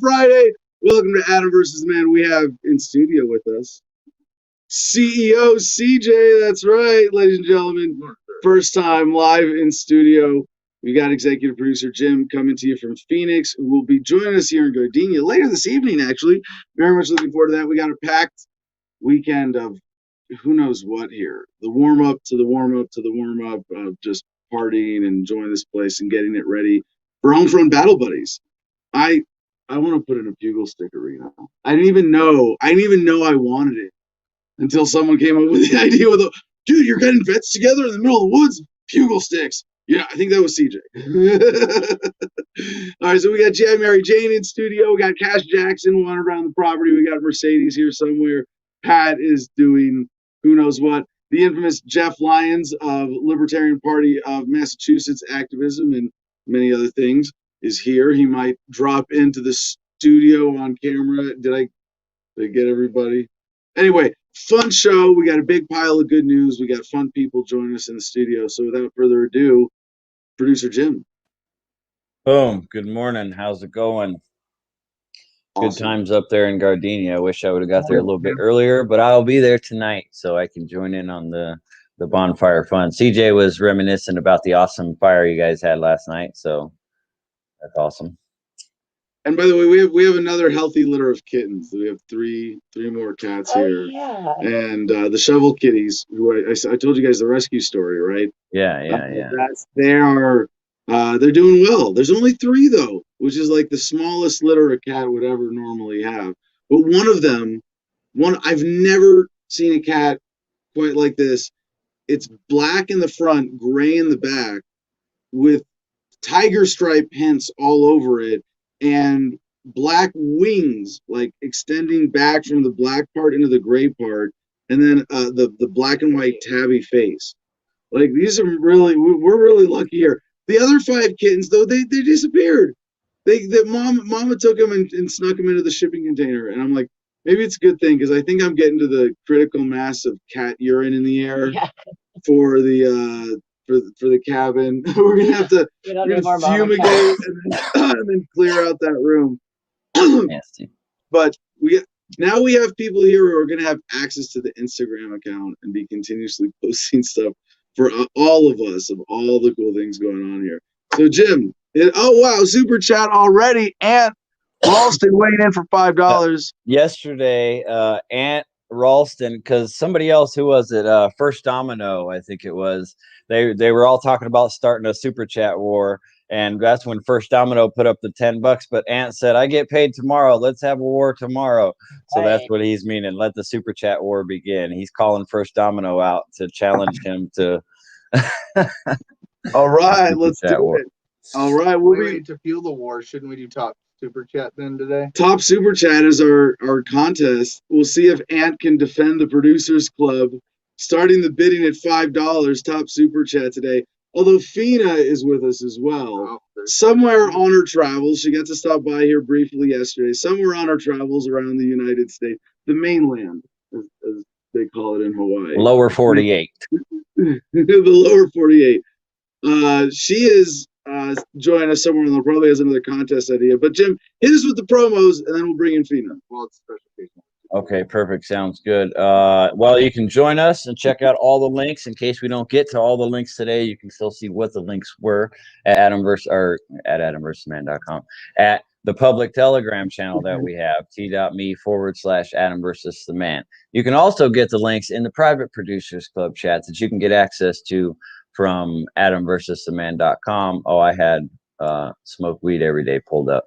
Friday. Welcome to Adam versus Man. We have in studio with us CEO CJ. That's right, ladies and gentlemen. First time live in studio. We got executive producer Jim coming to you from Phoenix, who will be joining us here in Gardenia later this evening, actually. Very much looking forward to that. We got a packed weekend of who knows what here. The warm up to the warm up to the warm up of just partying and enjoying this place and getting it ready for Homefront Battle Buddies. I want to put in a bugle stick arena. I didn't even know I wanted it until someone came up with the idea with dude, you're getting vets together in the middle of the woods, bugle sticks. Yeah, I think that was CJ. All right, so we got Mary Jane in studio. We got Cash Jackson wandering around the property. We got Mercedes here somewhere. Pat is doing who knows what. The infamous Jeff Lyons of Libertarian Party of Massachusetts activism and many other things is here. He might drop into the studio on camera. Did I get everybody? Anyway, fun show. We got a big pile of good news. We got fun people joining us in the studio. So without further ado, producer Jim. Boom. Good morning. How's it going? Awesome. Good times up there in Gardenia. I wish I would have got there a little bit earlier, but I'll be there tonight so I can join in on the bonfire fun. CJ was reminiscent about the awesome fire you guys had last night, so that's awesome. And by the way, we have another healthy litter of kittens. We have three more cats here. Yeah. And the shovel kitties, who I told you guys the rescue story, right? Yeah. They're doing well. There's only 3 though, which is like the smallest litter a cat would ever normally have. But one of them, I've never seen a cat quite like this. It's black in the front, gray in the back, with tiger stripe hints all over it, and black wings like extending back from the black part into the gray part, and then the black and white tabby face. Like, these are we're really lucky here. The other 5 kittens though, they disappeared. Mama took them and snuck them into the shipping container, and I'm like, maybe it's a good thing because I think I'm getting to the critical mass of cat urine in the air for the for the cabin. We're gonna have to fumigate and then clear out that room. Nasty. But we have people here who are gonna have access to the Instagram account and be continuously posting stuff for all of us of all the cool things going on here. So Jim, oh wow, super chat already. Ant Ralston weighing in for $5. Yesterday, Ant Ralston, because somebody else, who was it? First Domino, I think it was. They were all talking about starting a super chat war, and that's when First Domino put up the $10. But Ant said, "I get paid tomorrow. Let's have a war tomorrow." So that's what he's meaning. Let the super chat war begin. He's calling First Domino out to challenge him to. All right, let's do it. All right, we need to fuel the war. Shouldn't we do top super chat then today? Top super chat is our contest. We'll see if Ant can defend the Producers Club, starting the bidding at $5. Top super chat today. Although Fina is with us as well. Somewhere on her travels, she got to stop by here briefly yesterday. Somewhere on her travels around the United States, the mainland, as they call it in Hawaii. Lower 48. The lower 48. She is joining us somewhere, and probably has another contest idea. But Jim, hit us with the promos, and then we'll bring in Fina. Well, it's special case. Okay, perfect. Sounds good. Well, you can join us and check out all the links. In case we don't get to all the links today, you can still see what the links were at adamversusman.com, at the public Telegram channel that we have, t.me/Adam versus the man. You can also get the links in the private Producers Club chats that you can get access to from adamversustheman.com. Oh, I had smoke weed every day pulled up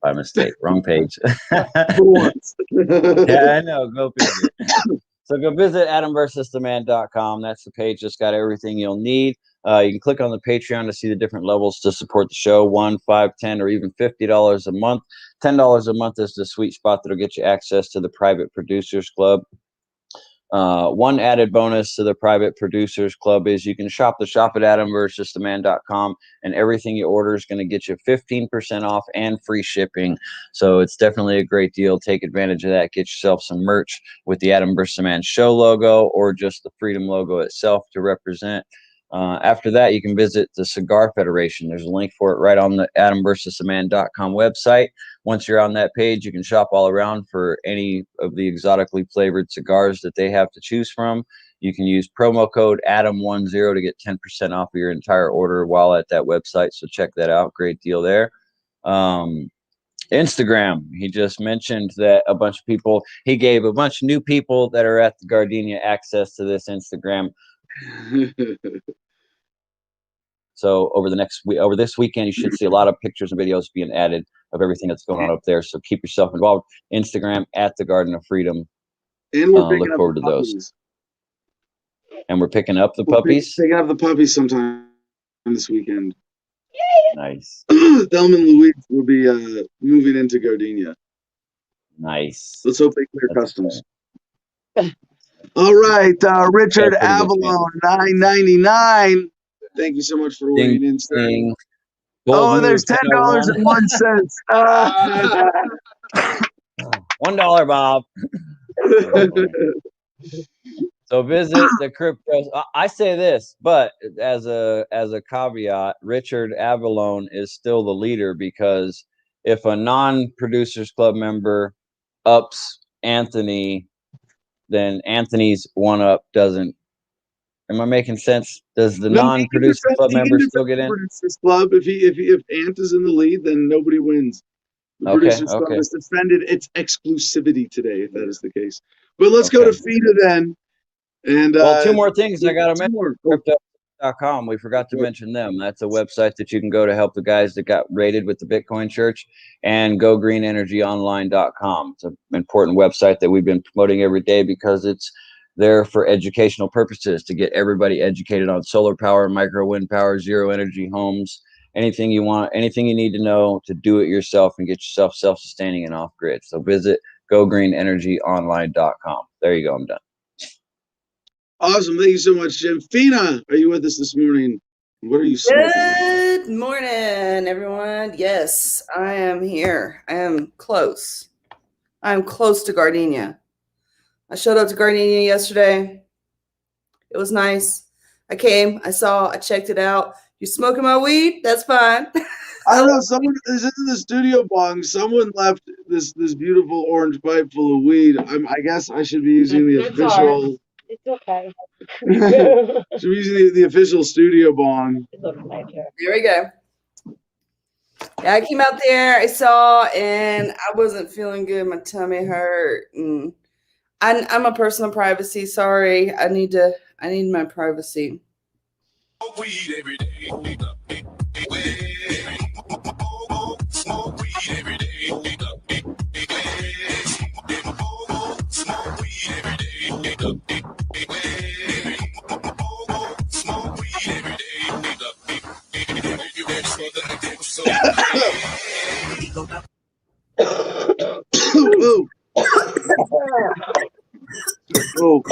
by mistake. Wrong page. Yeah, I know. Go visit. So go visit adamversustheman.com. That's the page that's got everything you'll need. You can click on the Patreon to see the different levels to support the show: $1, $5, $10, or even $50 a month. $10 a month is the sweet spot that'll get you access to the private Producers Club. One added bonus to the private Producers Club is you can shop at adamversustheman.com, and everything you order is going to get you 15% off and free shipping. So it's definitely a great deal. Take advantage of that. Get yourself some merch with the Adam vs. the Man show logo, or just the Freedom logo itself to represent. After that, you can visit the Cigar Federation. There's a link for it right on the AdamVersusTheMan.com website. Once you're on that page, you can shop all around for any of the exotically flavored cigars that they have to choose from. You can use promo code ADAM10 to get 10% off of your entire order while at that website. So check that out. Great deal there. Instagram. He just mentioned that he gave a bunch of new people that are at the Gardenia access to this Instagram. So over this weekend, you should see a lot of pictures and videos being added of everything that's going on up there. So keep yourself involved. Instagram at the Garden of Freedom. And we're look forward to those. And we're picking up the We'll puppies. Picking up the puppies sometime this weekend. Nice. Thelma and Louise will be moving into Gardenia. Nice. Let's hope they clear customs. All right, Richard Avalon, $9.99. Thank you so much for weighing in, sir. Oh, there's $10.01. $1, Bob. So visit the crypto. I say this, but as a caveat, Richard Avalon is still the leader, because if a non-Producers Club member ups Anthony, then Anthony's one up doesn't. Am I making sense? Does the non-Producers Club member still get in? Producers Club. If Ant is in the lead, then nobody wins. The Producers Club has defended its exclusivity today, if that is the case. But let's go to FIDA then. And two more things I got to mention. Crypto.com. We forgot to mention them. That's a website that you can go to help the guys that got raided with the Bitcoin Church, and GoGreenEnergyOnline.com. It's an important website that we've been promoting every day because it's there for educational purposes to get everybody educated on solar power, micro wind power, zero energy homes, anything you want, anything you need to know to do it yourself and get yourself self-sustaining and off grid. So visit GoGreenEnergyOnline.com. There you go. I'm done. Awesome. Thank you so much, Jim. Fina, are you with us this morning? What are you smoking? Good morning, everyone. Yes, I am here. I am close. I'm close to Gardenia. I showed up to Gardenia yesterday. It was nice. I came, I checked it out. You smoking my weed? That's fine. I don't know. Someone is in the studio bong. Someone left this beautiful orange pipe full of weed. I guess I should be using the official. It's okay. Should be using the official studio bong. It looks like it. There we go. Yeah, I came out there, I saw, and I wasn't feeling good. My tummy hurt, and I'm a person of privacy. Sorry, I need my privacy. Weed every day. Smoke weed every day. Smoke weed every day. Oh,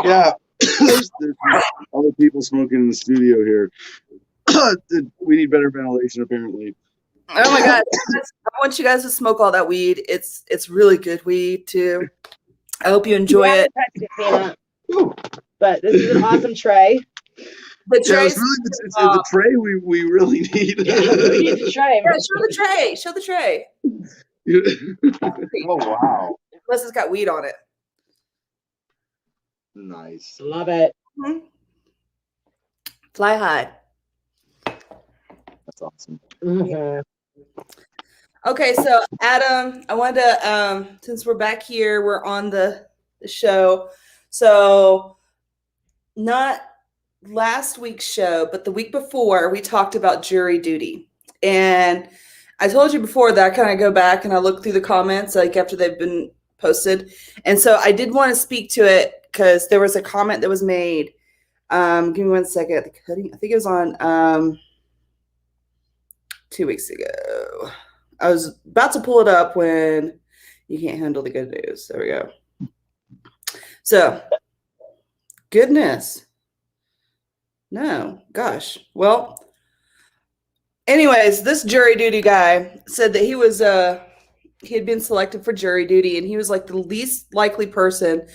yeah. There's other people smoking in the studio here. We need better ventilation, apparently. Oh my God. I want you guys to smoke all that weed. It's really good weed too. I hope you enjoy it. But this is an awesome tray. The Yeah, tray. it's the tray we really need. We need the tray. Yeah, show the tray. Show the tray. Oh, wow. Unless it's got weed on it. Nice. Love it. Mm-hmm. Fly high. That's awesome. Mm-hmm. Okay, so Adam, I wanted to since we're back here, we're on the show. So not last week's show, but the week before, we talked about jury duty. And I told you before that I kind of go back and I look through the comments like after they've been posted. And so I did want to speak to it because there was a comment that was made. Give me 1 second. I think it was on 2 weeks ago. I was about to pull it up when you can't handle the good news. There we go. So, goodness. No, gosh. Well, anyways, this jury duty guy said that he had been selected for jury duty, and he was like the least likely person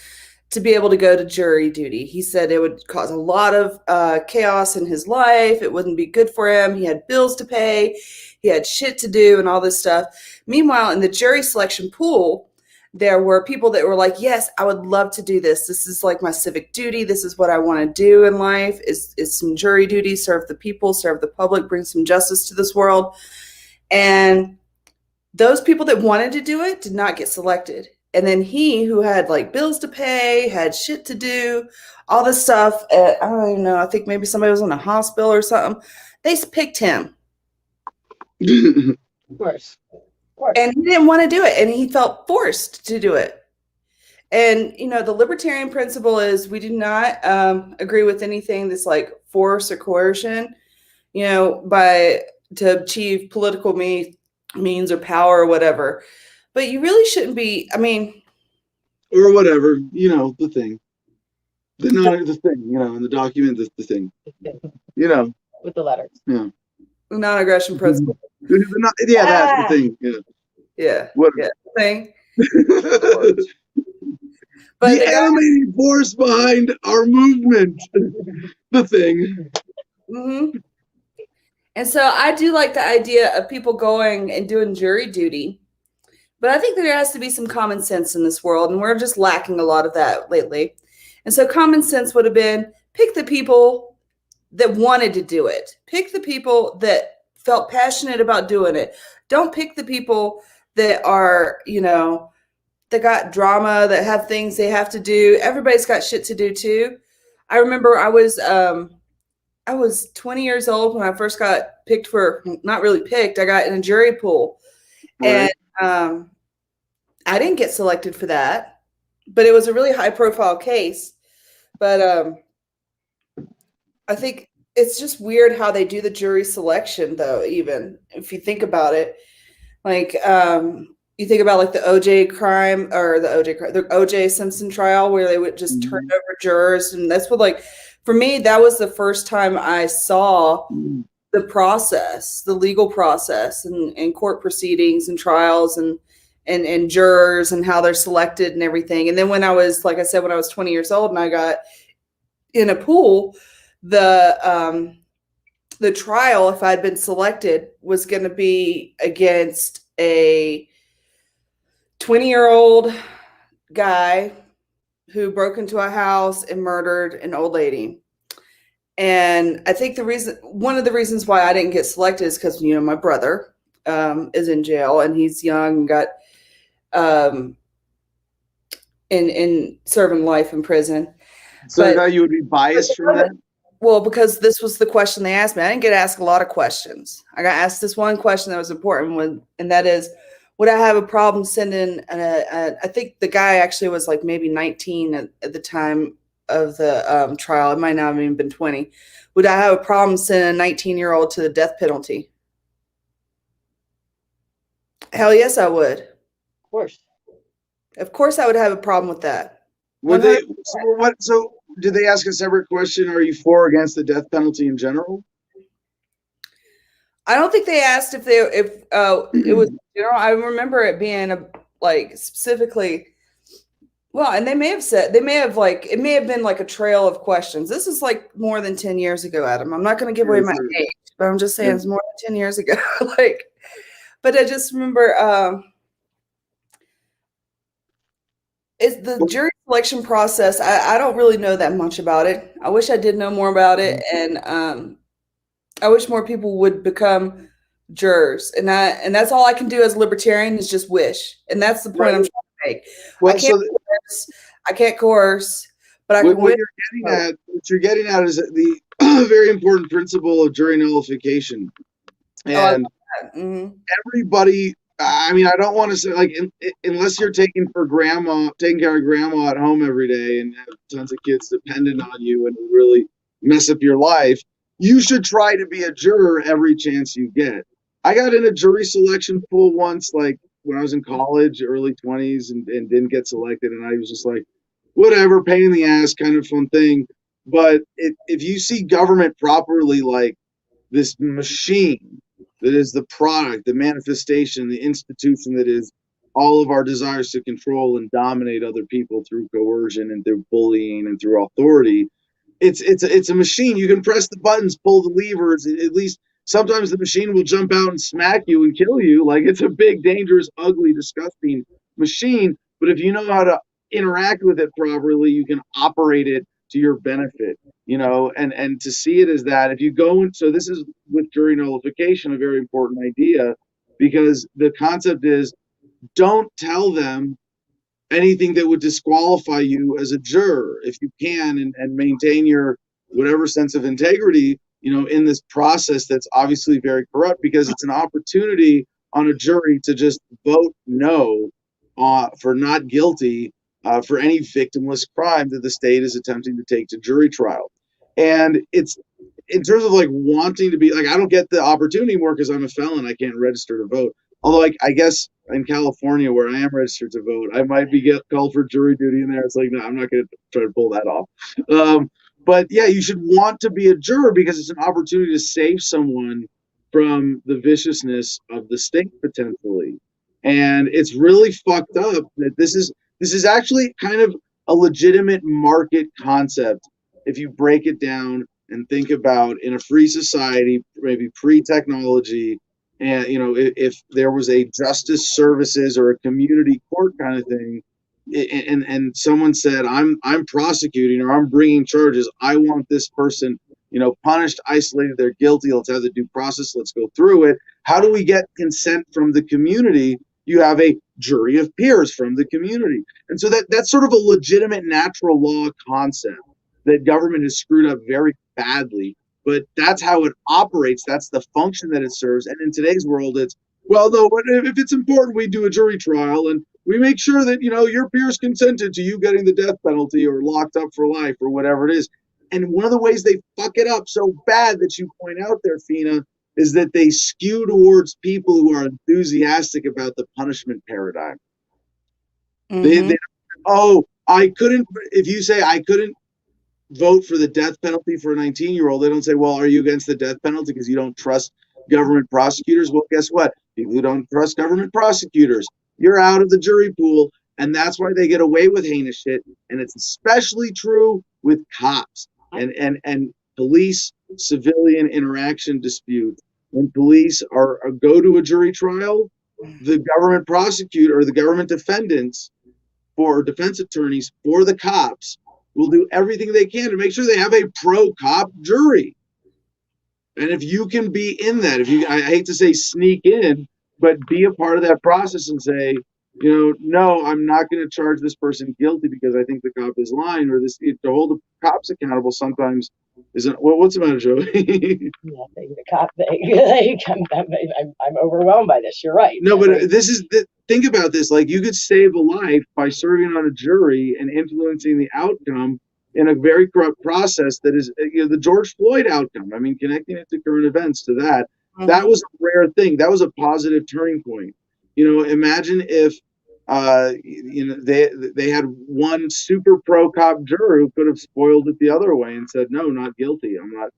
to be able to go to jury duty. He said it would cause a lot of chaos in his life. It wouldn't be good for him. He had bills to pay. He had shit to do and all this stuff. Meanwhile, in the jury selection pool, there were people that were like, yes, I would love to do this. This is like my civic duty. This is what I want to do in life is some jury duty, serve the people, serve the public, bring some justice to this world. And those people that wanted to do it did not get selected. And then he, who had like bills to pay, had shit to do, all this stuff. I don't even know. I think maybe somebody was in a hospital or something. They picked him. Of course. Of course. And he didn't want to do it. And he felt forced to do it. And, you know, the libertarian principle is we do not agree with anything that's like force or coercion, you know, to achieve political means or power or whatever. But you really shouldn't be, I mean. Or whatever, you know, the thing. The thing, you know, in the document, the thing. You know. With the letters. Yeah. The non-aggression principle. Yeah, that's the thing. Yeah. Yeah. What? Yeah. Thing. But the animating force behind our movement. The thing. Mm-hmm. And so I do like the idea of people going and doing jury duty. But I think there has to be some common sense in this world, and we're just lacking a lot of that lately. And so common sense would have been pick the people that wanted to do it. Pick the people that felt passionate about doing it. Don't pick the people that are, you know, that got drama, that have things they have to do. Everybody's got shit to do too. I remember I was 20 years old when I first got picked for, not really picked, I got in a jury pool. Right. And I didn't get selected for that, but it was a really high profile case. But I think it's just weird how they do the jury selection, though, even if you think about it. Like, you think about like the OJ Simpson trial, where they would just turn over jurors. And that's what, like, for me, that was the first time I saw the process, the legal process and court proceedings and trials and jurors and how they're selected and everything. And then when I was, like I said, when I was 20 years old and I got in a pool, the trial, if I'd been selected, was going to be against a 20-year-old guy who broke into a house and murdered an old lady. And I think one of the reasons why I didn't get selected is because, you know, my brother is in jail and he's young and got in serving life in prison. So now you would be biased from that? Well, because this was the question they asked me. I didn't get asked a lot of questions. I got asked this one question that was important, and that is, would I have a problem sending I think the guy actually was like maybe 19 at the time of the trial. It might not have even been 20. Would I have a problem sending a 19-year-old to the death penalty? Hell yes, I would. Of course. Of course I would have a problem with that. Would they? So did they ask a separate question? Are you for or against the death penalty in general? I don't think they asked if it was, you know, I remember it being specifically, well, and it may have been like a trail of questions. This is like more than 10 years ago, Adam. I'm not going to give away my age, but I'm just saying it's more than 10 years ago. But I just remember, it's the jury selection process. I don't really know that much about it. I wish I did know more about it. And, I wish more people would become jurors, and that's all I can do as a libertarian is just wish, and that's the point I'm trying to make. Well, I can't coerce, but I can. What you're getting at is the very important principle of jury nullification, and everybody. I mean, I don't want to say like unless you're taking care of grandma at home every day and have tons of kids dependent on you and really mess up your life. You should try to be a juror every chance you get. I got in a jury selection pool once, like when I was in college, early 20s, and didn't get selected. And I was just like, whatever, pain in the ass, kind of fun thing. But if you see government properly, like this machine that is the product, the manifestation, the institution that is all of our desires to control and dominate other people through coercion and through bullying and through authority. It's a machine. You can press the buttons, pull the levers. At least sometimes the machine will jump out and smack you and kill you. Like, it's a big, dangerous, ugly, disgusting machine. But if you know how to interact with it properly, you can operate it to your benefit. And to see it as that, if you go and so this is with jury nullification, a very important idea, because the concept is, don't tell them anything that would disqualify you as a juror if you can, and maintain your whatever sense of integrity, in this process that's obviously very corrupt, because it's an opportunity on a jury to just vote no for not guilty for any victimless crime that the state is attempting to take to jury trial. And it's, in terms of like wanting to be like, I don't get the opportunity more because I'm a felon. I can't register to vote. Although I guess in California, where I am registered to vote, I might be called for jury duty in there. It's like, no, I'm not going to try to pull that off. But yeah, you should want to be a juror because it's an opportunity to save someone from the viciousness of the state potentially. And it's really fucked up that this is actually kind of a legitimate market concept if you break it down and think about, in a free society, maybe pre-technology, and if there was a justice services or a community court kind of thing, and someone said, I'm prosecuting or I'm bringing charges, I want this person punished, isolated, they're guilty, let's have the due process, let's go through it. How do we get consent from the community? You have a jury of peers from the community. And so that's sort of a legitimate natural law concept that government has screwed up very badly, but that's how it operates. That's the function that it serves. And in today's world, it's, well, no, if it's important, we do a jury trial and we make sure that, your peers consented to you getting the death penalty or locked up for life or whatever it is. And one of the ways they fuck it up so bad that you point out there, Fina, is that they skew towards people who are enthusiastic about the punishment paradigm. Mhm. If you say I couldn't vote for the death penalty for a 19-year-old, they don't say, well, are you against the death penalty because you don't trust government prosecutors? Well, guess what? People who don't trust government prosecutors, you're out of the jury pool. And that's why they get away with heinous shit. And it's especially true with cops and police civilian interaction disputes. When police go to a jury trial, the government prosecutor or the government defendants or defense attorneys for the cops will do everything they can to make sure they have a pro-cop jury. And if you can be in that, I hate to say sneak in, but be a part of that process and say, no, I'm not going to charge this person guilty because I think the cop is lying, or to hold the cops accountable sometimes isn't. Well, what's the matter, Joe? I'm overwhelmed by this. You're right. No, but think about this. Like, you could save a life by serving on a jury and influencing the outcome in a very corrupt process that is, the George Floyd outcome. I mean, connecting it to current events to that. Mhm. That was a rare thing. That was a positive turning point. Imagine if they had one super pro cop juror who could have spoiled it the other way and said, no, not guilty. I'm not.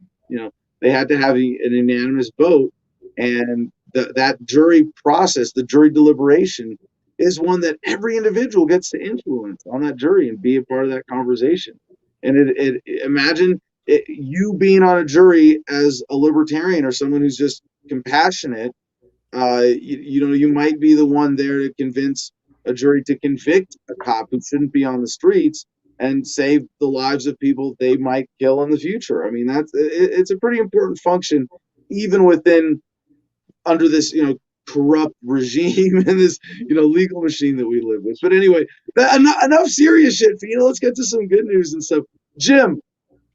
They had to have an unanimous vote, and that jury process, the jury deliberation, is one that every individual gets to influence on that jury and be a part of that conversation. And imagine you being on a jury as a libertarian or someone who's just compassionate. You might be the one there to convince a jury to convict a cop who shouldn't be on the streets and save the lives of people they might kill in the future. I mean, it's a pretty important function, even under this corrupt regime and this legal machine that we live with. But anyway, enough serious shit, Fina. Let's get to some good news and stuff. Jim,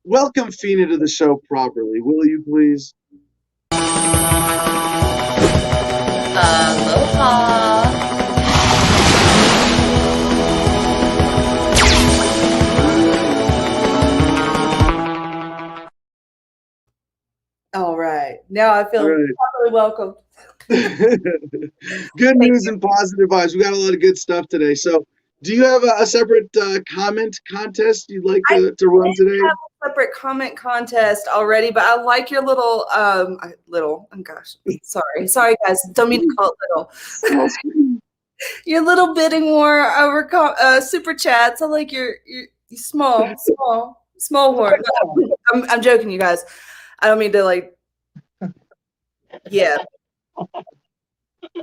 welcome Fina to the show properly, will you please? Aloha. All right. Now I feel All right. properly welcome. Good news and positive vibes. We got a lot of good stuff today. So, do you have a separate comment contest you'd like to run today? I have a separate comment contest already, but I like your little oh gosh, sorry guys, don't mean to call it little. your little bidding war over super chats. I like your small war. No, I'm joking, you guys. I don't mean to like. Yeah.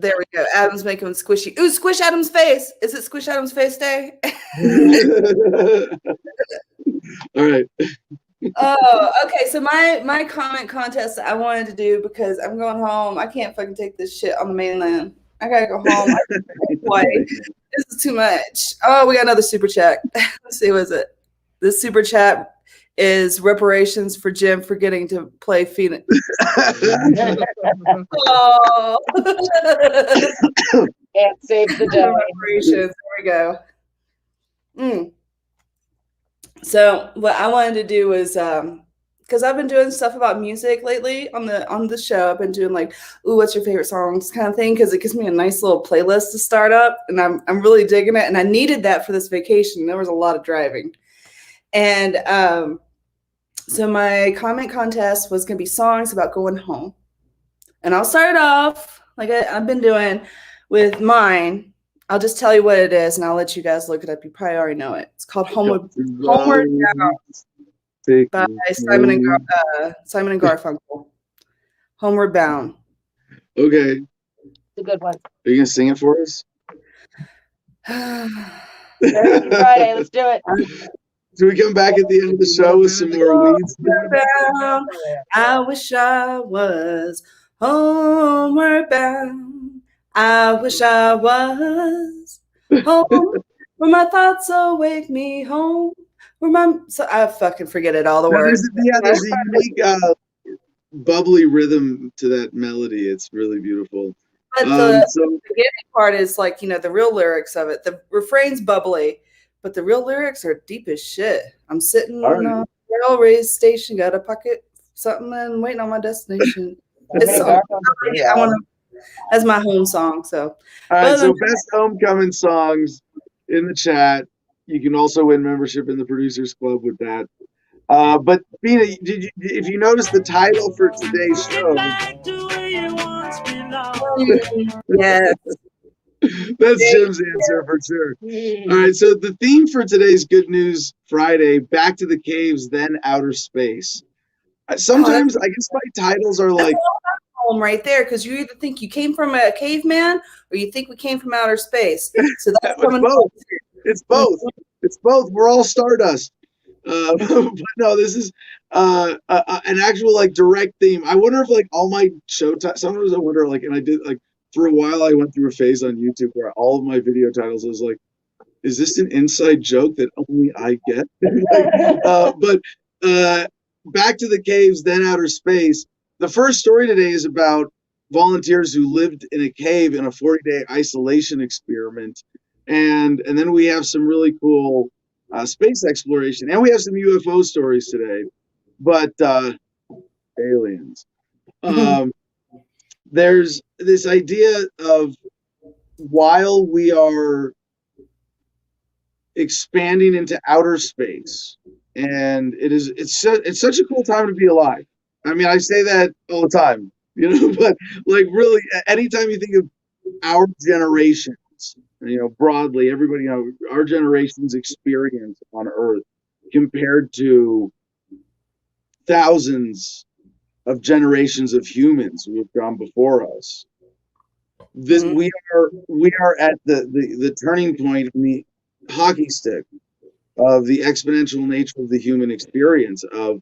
There we go. Adam's making him squishy. Ooh, squish Adam's face. Is it squish Adam's face day? All right. Oh, okay. So my comment contest that I wanted to do because I'm going home. I can't fucking take this shit on the mainland. I gotta go home. This is too much. Oh, we got another super chat. Let's see, what is it? This super chat is reparations for Jim forgetting to play Phoenix. Oh. Can't save the day. Reparations. There we go. So what I wanted to do was because I've been doing stuff about music lately on the show. I've been doing like, ooh, what's your favorite songs kind of thing, because it gives me a nice little playlist to start up, and I'm really digging it. And I needed that for this vacation. There was a lot of driving, and so my comment contest was going to be songs about going home, and I'll start it off like I've been doing with mine. I'll just tell you what it is, and I'll let you guys look it up. You probably already know it. It's called Homeward Bound by Simon and Garfunkel. Homeward Bound. Okay. It's a good one. Are you gonna sing it for us? Friday, let's do it. Do we come back at the end of the show with some more weeds? Bound. I wish I was homeward bound. I wish I was home where my thoughts await me home. So I fucking forget it all the words. There's a unique bubbly rhythm to that melody. It's really beautiful. But the beginning part is like, the real lyrics of it. The refrain's bubbly, but the real lyrics are deep as shit. I'm sitting on a railway station, got a pocket something and waiting on my destination. That's my home song. So, all right. So best homecoming songs in the chat. You can also win membership in the Producers Club with that. But Bina, if you notice the title for today's show? Yes. That's Jim's answer for sure. All right, so the theme for today's Good News Friday, Back to the Caves, then Outer Space. Sometimes I guess my titles are like home right there, because you either think you came from a caveman or you think we came from outer space. So that's both. It's both. It's both. We're all stardust. But no, this is an actual like direct theme. I wonder if like all my show sometimes I wonder like, and I did like for a while I went through a phase on YouTube where all of my video titles was like, is this an inside joke that only I get? But Back to the Caves, then Outer Space. The first story today is about volunteers who lived in a cave in a 40-day isolation experiment. And then we have some really cool space exploration, and we have some UFO stories today, but aliens. There's this idea of, while we are expanding into outer space, and it's such a cool time to be alive. I mean, I say that all the time, but like really, anytime you think of our generation, broadly, everybody, our generation's experience on Earth compared to thousands of generations of humans who have gone before us. We are at the turning point in the hockey stick of the exponential nature of the human experience, of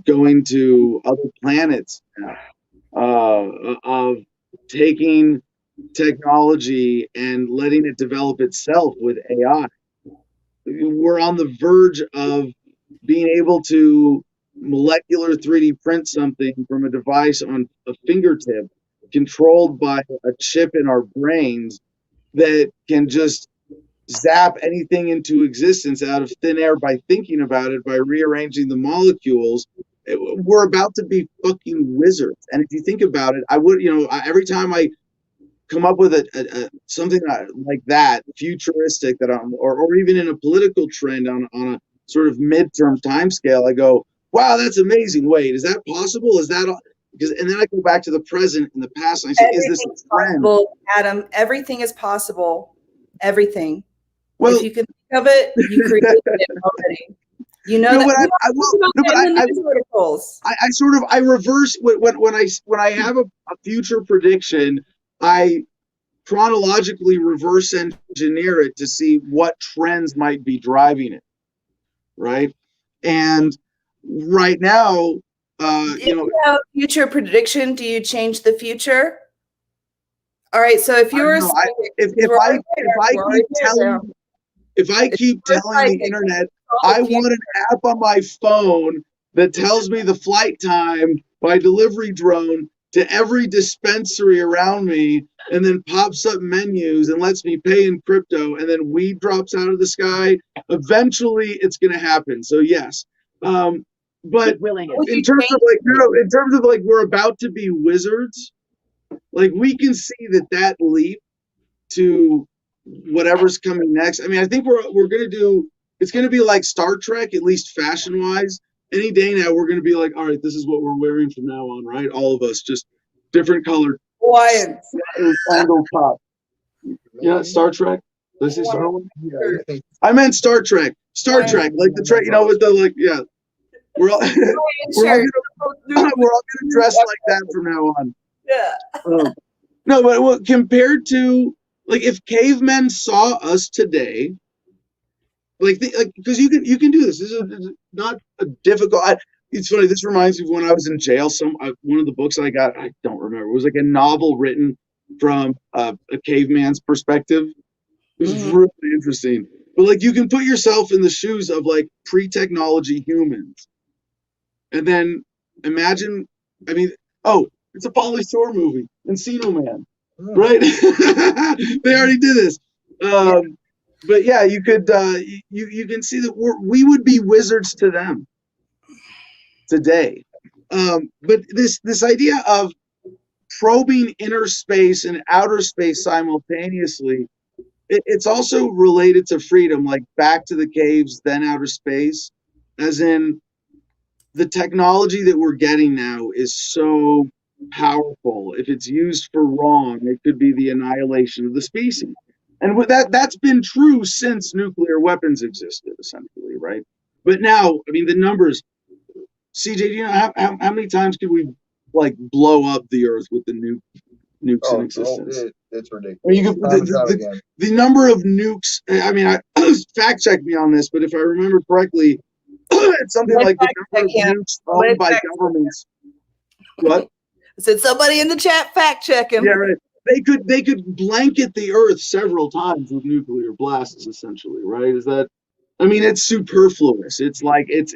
going to other planets, of taking technology and letting it develop itself with AI. We're on the verge of being able to molecular 3D print something from a device on a fingertip, controlled by a chip in our brains, that can just zap anything into existence out of thin air by thinking about it, by rearranging the molecules. We're about to be fucking wizards. And if you think about it, I would, every time I come up with something like that, futuristic, that or even in a political trend on a sort of midterm time scale, I go, wow, that's amazing. Wait, is that possible? Is that because, and then I go back to the present and the past, and I say, is this Everything's a trend? possible, Adam. Everything is possible. Everything. Well, if you can think of it, you created it already. You know no, that. but We don't well, talk no, about but that in the news articles. I sort of, I reverse when I have a future prediction, I chronologically reverse engineer it to see what trends might be driving it, right? And right now, If you have a future prediction, do you change the future? All right. So if I you're don't a know. psychic, we're already there. If I keep We're telling the psychic. internet All I the future- want an app on my phone that tells me the flight time by delivery drone to every dispensary around me, and then pops up menus and lets me pay in crypto, and then weed drops out of the sky, eventually it's going to happen. So yes. But Willing Would in you terms change of like, no, in terms of like, we're about to be wizards, like we can see that leap to whatever's coming next. I mean, I think we're gonna do. It's gonna be like Star Trek, at least fashion wise. Any day now, we're gonna be like, all right, this is what we're wearing from now on, right? All of us, just different colored Hawaiians? angle top. Yeah, Star Trek. This is Yeah, I think I meant Star Trek. Star Trek, like the Trek, with the like, yeah. We're all Hawaiian we're all shirt. gonna, we're all gonna dress like that from now on. Yeah. No, but compared to like if cavemen saw us today, like because you can do this. This is not a difficult. It's funny. This reminds me of when I was in jail. One of the books I got, I don't remember. It was like a novel written from a caveman's perspective. It was Mhm. really interesting. But like you can put yourself in the shoes of like pre-technology humans, and then imagine. I mean, oh, it's a Pauly Shore movie, Encino Man, right? They already did this. But yeah, you could you can see that we would be wizards to them today. But this idea of probing inner space and outer space simultaneously, it's also related to freedom, like back to the caves, then outer space, as in the technology that we're getting now is so powerful. If it's used for wrong, it could be the annihilation of the species. And with that's been true since nuclear weapons existed, essentially, right? But now, I mean, the numbers. CJ, do you know how many times could we like blow up the Earth with the nukes in existence? It's ridiculous. I mean, you could, the number of nukes. I mean, fact check me on this, but if I remember correctly, it's something like the number of nukes owned by governments. What? Said somebody in the chat fact check him. Yeah, right. They could blanket the Earth several times with nuclear blasts, essentially, right? Is that? I mean, it's superfluous. It's like it's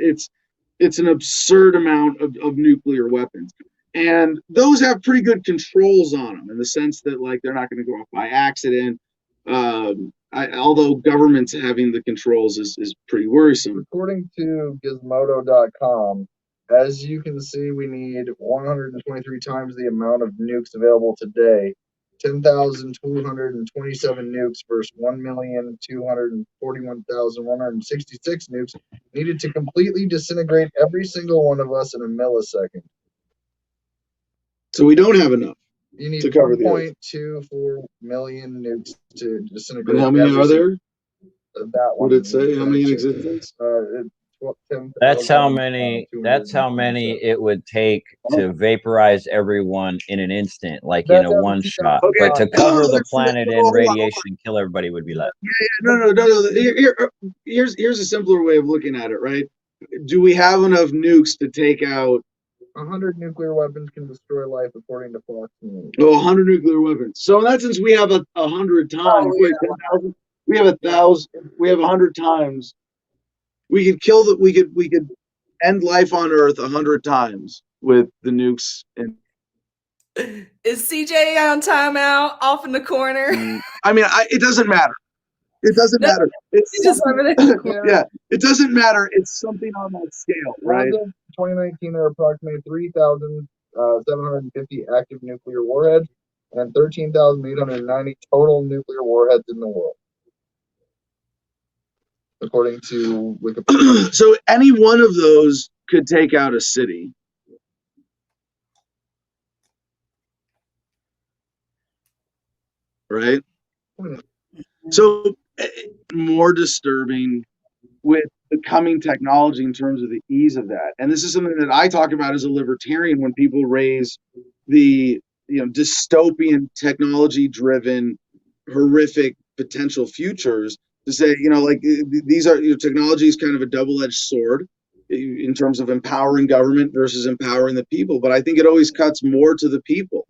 an absurd amount of nuclear weapons, and those have pretty good controls on them in the sense that like they're not going to go off by accident. Although governments having the controls is pretty worrisome. According to Gizmodo.com, as you can see, we need 123 times the amount of nukes available today. 10,227 nukes versus 1,241,166 nukes needed to completely disintegrate every single one of us in a millisecond. So we don't have enough. You need to cover the Earth. 1.24 million nukes to disintegrate. And how many are there? That one. What did it say? How many in existence? That's how many. That's how many it would take to vaporize everyone in an instant, like in a one shot. Okay. But to cover the Let's- planet in hold on. radiation, kill everybody would be left. No. Here's a simpler way of looking at it, right? Do we have enough nukes to take out 100 nuclear weapons can destroy life, according to Fox News. 100 nuclear weapons? So in that sense, we have 100 times. Wait, 10,000? We have 1,000. We have 100 times. We could we could end life on Earth 100 times with the nukes. And Is CJ on timeout off in the corner? I mean, it doesn't matter. It doesn't matter. It's He's just over there. yeah, it doesn't matter. It's something on that scale, right? As of 2019, there are approximately 3,750 active nuclear warheads and 13,890 total nuclear warheads in the world, according to Wikipedia. So any one of those could take out a city. right? Hmm. So more disturbing with the coming technology in terms of the ease of that. And this is something that I talk about as a libertarian when people raise the dystopian technology driven horrific potential futures, to say, like, these are, technology is kind of a double-edged sword in terms of empowering government versus empowering the people, but I think it always cuts more to the people.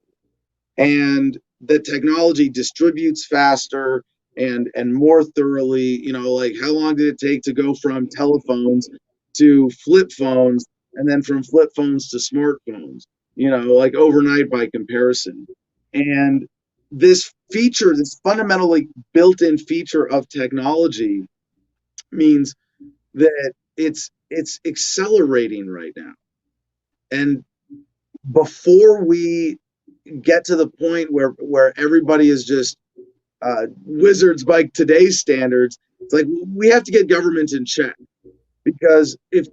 And the technology distributes faster and more thoroughly. Like, how long did it take to go from telephones to flip phones, and then from flip phones to smartphones, like overnight by comparison. And this feature, this fundamentally built-in feature of technology, means that it's accelerating right now. And before we get to the point where everybody is just wizards by today's standards, it's like we have to get government in check. Because if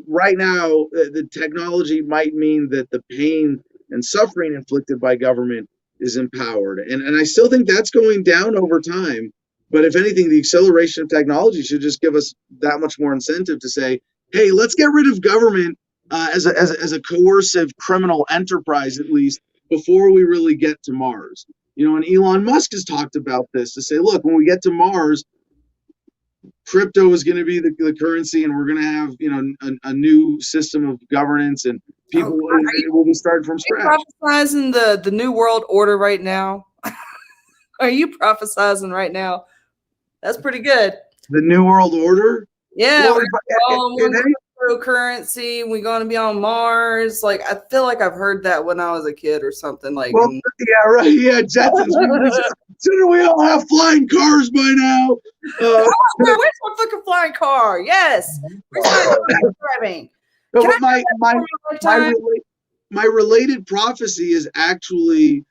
right now the technology might mean that the pain and suffering inflicted by government is empowered, and I still think that's going down over time. But if anything, the acceleration of technology should just give us that much more incentive to say, hey, let's get rid of government as a coercive criminal enterprise, at least, before we really get to Mars. And Elon Musk has talked about this, to say, look, when we get to Mars, crypto is going to be the currency, and we're going to have a new system of governance, and people will be starting from scratch. Prophesizing the new world order right now? Are you prophesizing right now? That's pretty good. The new world order? Yeah, Well, we're all one cryptocurrency. We're going to be on Mars. Like, I feel like I've heard that when I was a kid or something. Like, well, yeah, right. Yeah, Jetsons. Shouldn't we all have flying cars by now? Where's my fucking flying car? Yes. Where's my driving? No, Can but I my related prophecy is actually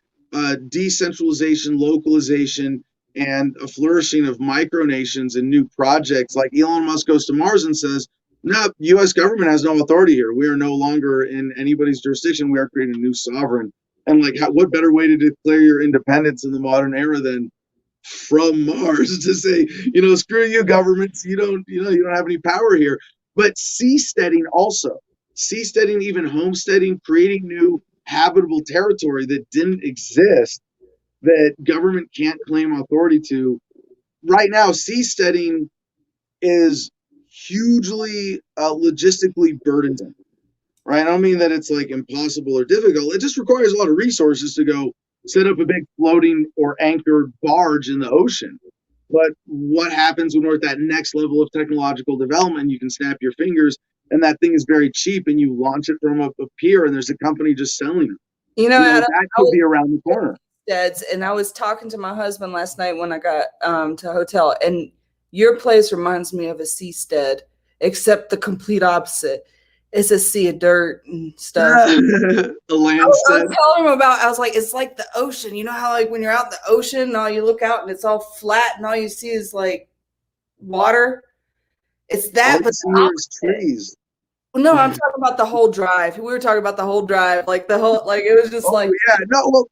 decentralization, localization, and a flourishing of micronations and new projects. Like, Elon Musk goes to Mars and says, no, U.S. government has no authority here. We are no longer in anybody's jurisdiction. We are creating a new sovereign. And like, what better way to declare your independence in the modern era than from Mars, to say, screw you, governments. You don't have any power here. But seasteading also, even homesteading, creating new habitable territory that didn't exist, that government can't claim authority to. Right now, seasteading is hugely logistically burdensome, right? I don't mean that it's like impossible or difficult. It just requires a lot of resources to go set up a big floating or anchored barge in the ocean. But what happens when we're at that next level of technological development? You can snap your fingers and that thing is very cheap, and you launch it from a pier, and there's a company just selling it. That could be around the corner. And I was talking to my husband last night when I got to a hotel, and your place reminds me of a seastead, except the complete opposite. It's a sea of dirt and stuff. The landstead. I was telling him about, I was like, it's like the ocean. You know how, like, when you're out in the ocean and all you look out and it's all flat and all you see is like water? It's that, but there's trees. No, I'm talking about the whole drive. We were talking about the whole drive, like the whole, like, it was just yeah, no, well,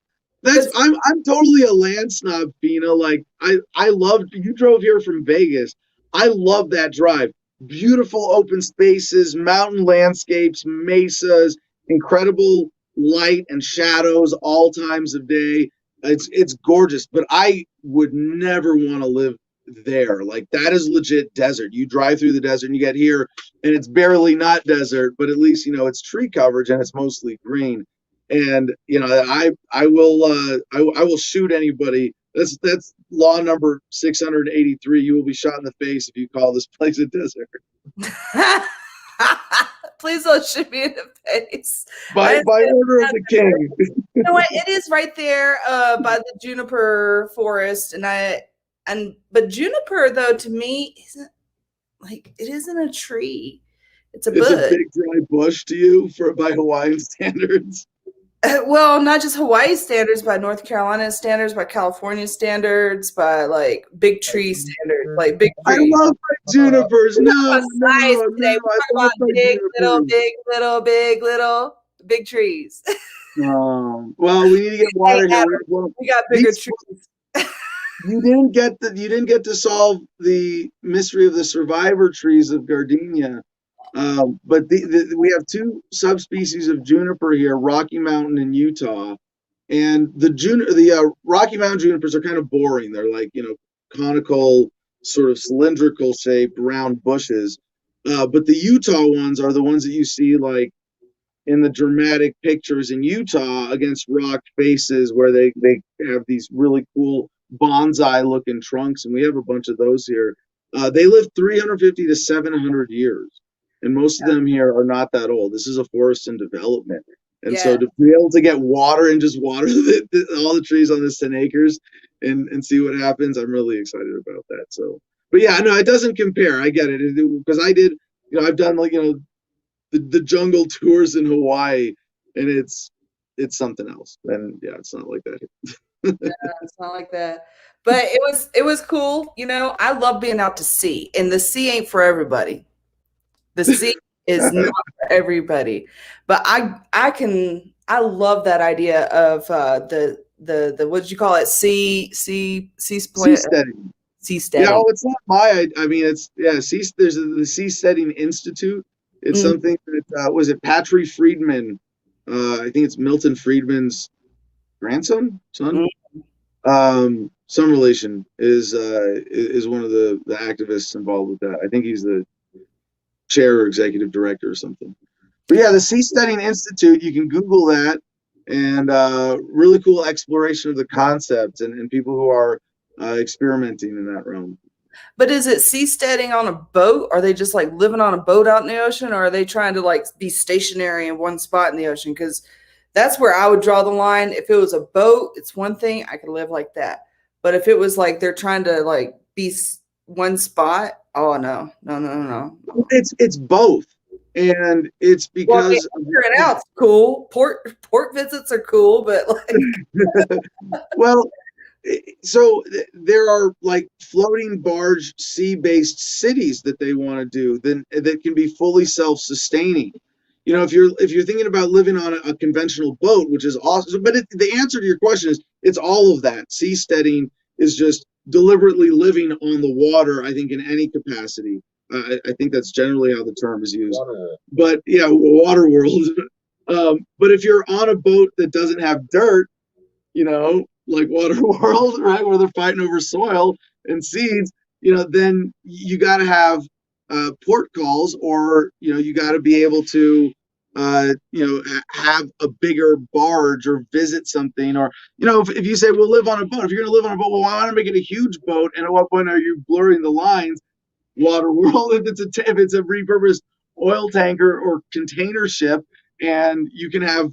I'm totally a land snob, Fina. Like, I loved, you drove here from Vegas. I love that drive. Beautiful open spaces, mountain landscapes, mesas, incredible light and shadows all times of day. It's gorgeous, but I would never want to live there. Like, that is legit desert. You drive through the desert and you get here and it's barely not desert, but at least it's tree coverage and it's mostly green. And I will shoot anybody. That's law number 683. You will be shot in the face if you call this place a desert. Please don't shoot me in the face. By order of the king. You know what? It is right there by the juniper forest, but juniper, though, to me isn't like, it isn't a tree. It's a bush. It's a big dry bush to you by Hawaiian standards. Well, not just Hawaii standards, by North Carolina standards, by California standards, by like big tree standards, like big trees. I love my junipers. No, nice today. We're talking about big, little, big trees. Well, we need to get water here. We got bigger trees. You didn't get to solve the mystery of the survivor trees of Gardenia. But we have two subspecies of juniper here, Rocky Mountain in Utah, and the Rocky Mountain junipers are kind of boring. They're like, conical, sort of cylindrical shaped round bushes. But the Utah ones are the ones that you see like in the dramatic pictures in Utah against rock faces where they have these really cool bonsai looking trunks, and we have a bunch of those here. They live 350 to 700 years, and most of them here are not that old. This is a forest in development, and so Yeah. to be able to get water and just water all the trees on this 10 acres and see what happens, I'm really excited about that. So, but yeah, no, it doesn't compare. I get it because I did, I've done like the jungle tours in Hawaii, and it's something else. And yeah, it's not like that here. Yeah, it's not like that. But it was cool. I love being out to sea, and the sea ain't for everybody. The sea is not for everybody. But I love that idea of the what did you call it? Seasteading. Seasteading. Yeah, it's not my. I mean, it's there's the Seasteading Institute. It's something that was it Patry Friedman. I think it's Milton Friedman's son. Some relation is one of the activists involved with that. I think he's the chair or executive director or something. But yeah, the Seasteading Institute, you can Google that, and really cool exploration of the concepts and people who are experimenting in that realm. But is it seasteading on a boat? Are they just like living on a boat out in the ocean, or are they trying to like be stationary in one spot in the ocean? Because that's where I would draw the line. If it was a boat, it's one thing, I could live like that. But if it was like they're trying to like be one spot, oh no. It's both, and it's because figuring out it's cool. Port visits are cool, but like well, so there are like floating barge sea-based cities that they want to do that can be fully self-sustaining. If you're thinking about living on a conventional boat, which is awesome, but the answer to your question is it's all of that. Seasteading is just deliberately living on the water, I think, in any capacity. I think that's generally how the term is used. But yeah, water world. But if you're on a boat that doesn't have dirt, like Water World, right, where they're fighting over soil and seeds, then you got to have port calls, or you got to be able to have a bigger barge or visit something, or if you say we'll live on a boat, if you're going to live on a boat, well, why not make it a huge boat? And at what point are you blurring the lines? Water World, if it's a repurposed oil tanker or container ship, and you can have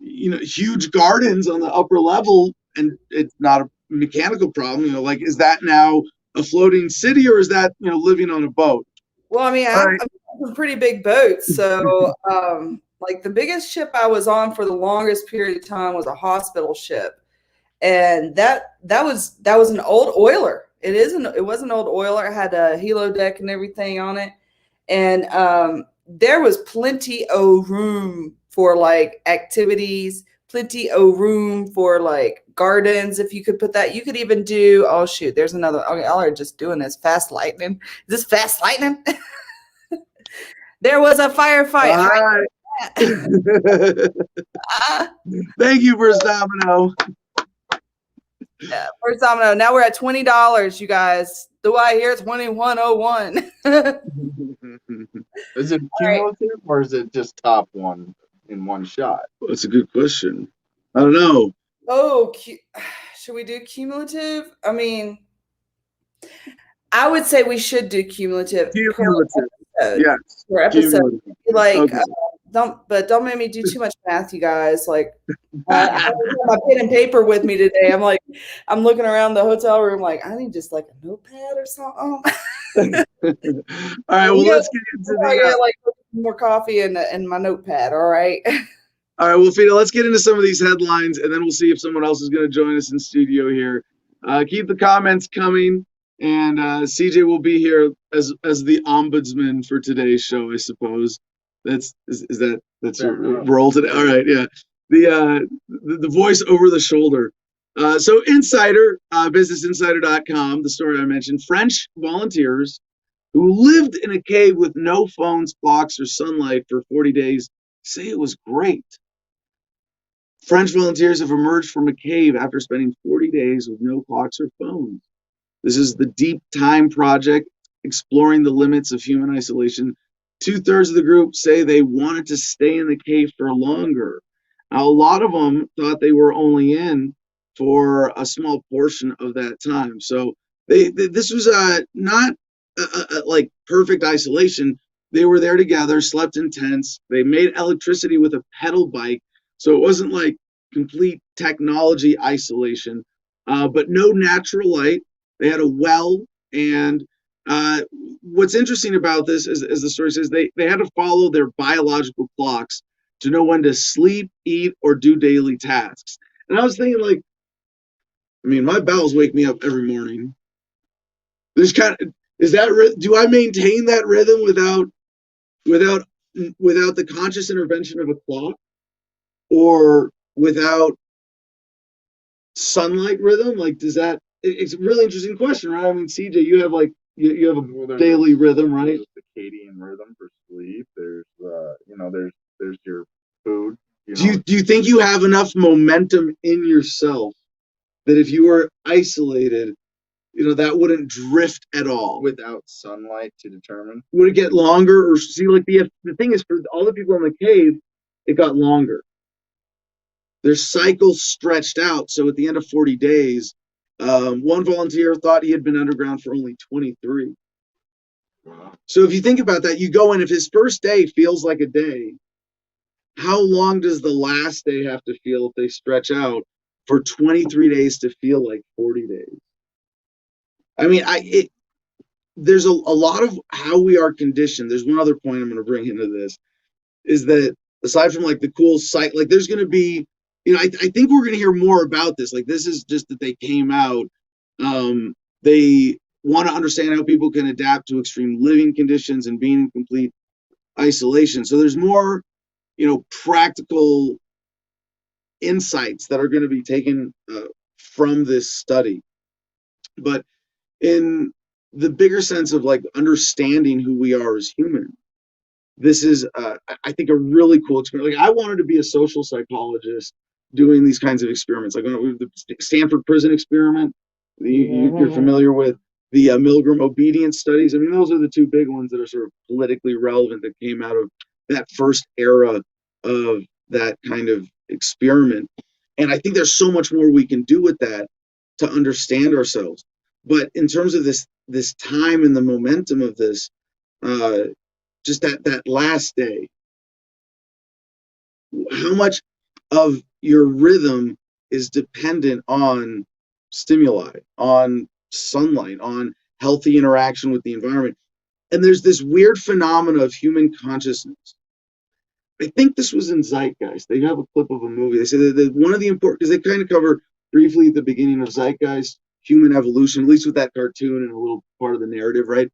huge gardens on the upper level, and it's not a mechanical problem. Like, is that now a floating city, or is that living on a boat? Well, I mean, I'm some pretty big boats, so like the biggest ship I was on for the longest period of time was a hospital ship, and that was an old oiler. It was an old oiler. It had a helo deck and everything on it, and there was plenty of room for like activities, plenty of room for like gardens. If you could put that, you could even do, oh shoot, there's another, okay, y'all are just doing this fast lightning. Is this fast lightning? There was a firefight. Thank you, First Domino. Yeah, First Domino. Now we're at $20, you guys. Do I hear 2101? Is it cumulative or is it just top one in one shot? That's a good question. I don't know. Oh, should we do cumulative? I mean, I would say we should do cumulative. Yes. Per episode. Cumulative. Like, Okay. don't make me do too much math, you guys. Like, I don't have my pen and paper with me today. I'm looking around the hotel room like, I need just like a notepad or something. All right. Well, let's get into like more coffee and my notepad. All right. All right. Well, Fida, let's get into some of these headlines, and then we'll see if someone else is going to join us in studio here. Keep the comments coming, and CJ will be here as the ombudsman for today's show, I suppose. That's your role today. All right, yeah. The voice over the shoulder. So Insider, businessinsider.com, the story I mentioned, French volunteers who lived in a cave with no phones, clocks, or sunlight for 40 days say it was great. French volunteers have emerged from a cave after spending 40 days with no clocks or phones. This is the Deep Time Project, exploring the limits of human isolation. 2/3 of the group say they wanted to stay in the cave for longer. Now, a lot of them thought they were only in for a small portion of that time. So this was not like perfect isolation. They were there together, slept in tents. They made electricity with a pedal bike. So it wasn't like complete technology isolation, but no natural light. They had a well, and what's interesting about this is, as the story says, they had to follow their biological clocks to know when to sleep, eat, or do daily tasks. And I was thinking, like, I mean, my bowels wake me up every morning. There's kind of, is that, do I maintain that rhythm without the conscious intervention of a clock, or without sunlight rhythm? Like, does that, it's a really interesting question, right? I mean, CJ, you have like, you have a daily rhythm, right? There's the circadian rhythm for sleep. There's there's your food. Do you think you have enough momentum in yourself that if you were isolated, that wouldn't drift at all? Without sunlight to determine? Would it get longer? Or see, like the thing is, for all the people in the cave, it got longer. Their cycles stretched out. So at the end of 40 days, one volunteer thought he had been underground for only 23. Wow. So if you think about that, you go in, if his first day feels like a day, how long does the last day have to feel if they stretch out for 23 days to feel like 40 days? I mean, there's a lot of how we are conditioned. There's one other point I'm going to bring into this, is that aside from like the cool site, like there's going to be, I think we're going to hear more about this. Like, this is just that they came out. They want to understand how people can adapt to extreme living conditions and being in complete isolation. So there's more, practical insights that are going to be taken from this study. But in the bigger sense of like understanding who we are as humans, this is, I think, a really cool experience. Like, I wanted to be a social psychologist doing these kinds of experiments, like the Stanford prison experiment. You're familiar with the Milgram obedience studies. I mean, those are the two big ones that are sort of politically relevant that came out of that first era of that kind of experiment. And I think there's so much more we can do with that to understand ourselves. But in terms of this time and the momentum of this, just that last day, how much of your rhythm is dependent on stimuli, on sunlight, on healthy interaction with the environment? And there's this weird phenomena of human consciousness. I think this was in Zeitgeist. They have a clip of a movie. They say that one of the important, because they kind of cover briefly at the beginning of Zeitgeist human evolution, at least with that cartoon and a little part of the narrative, right?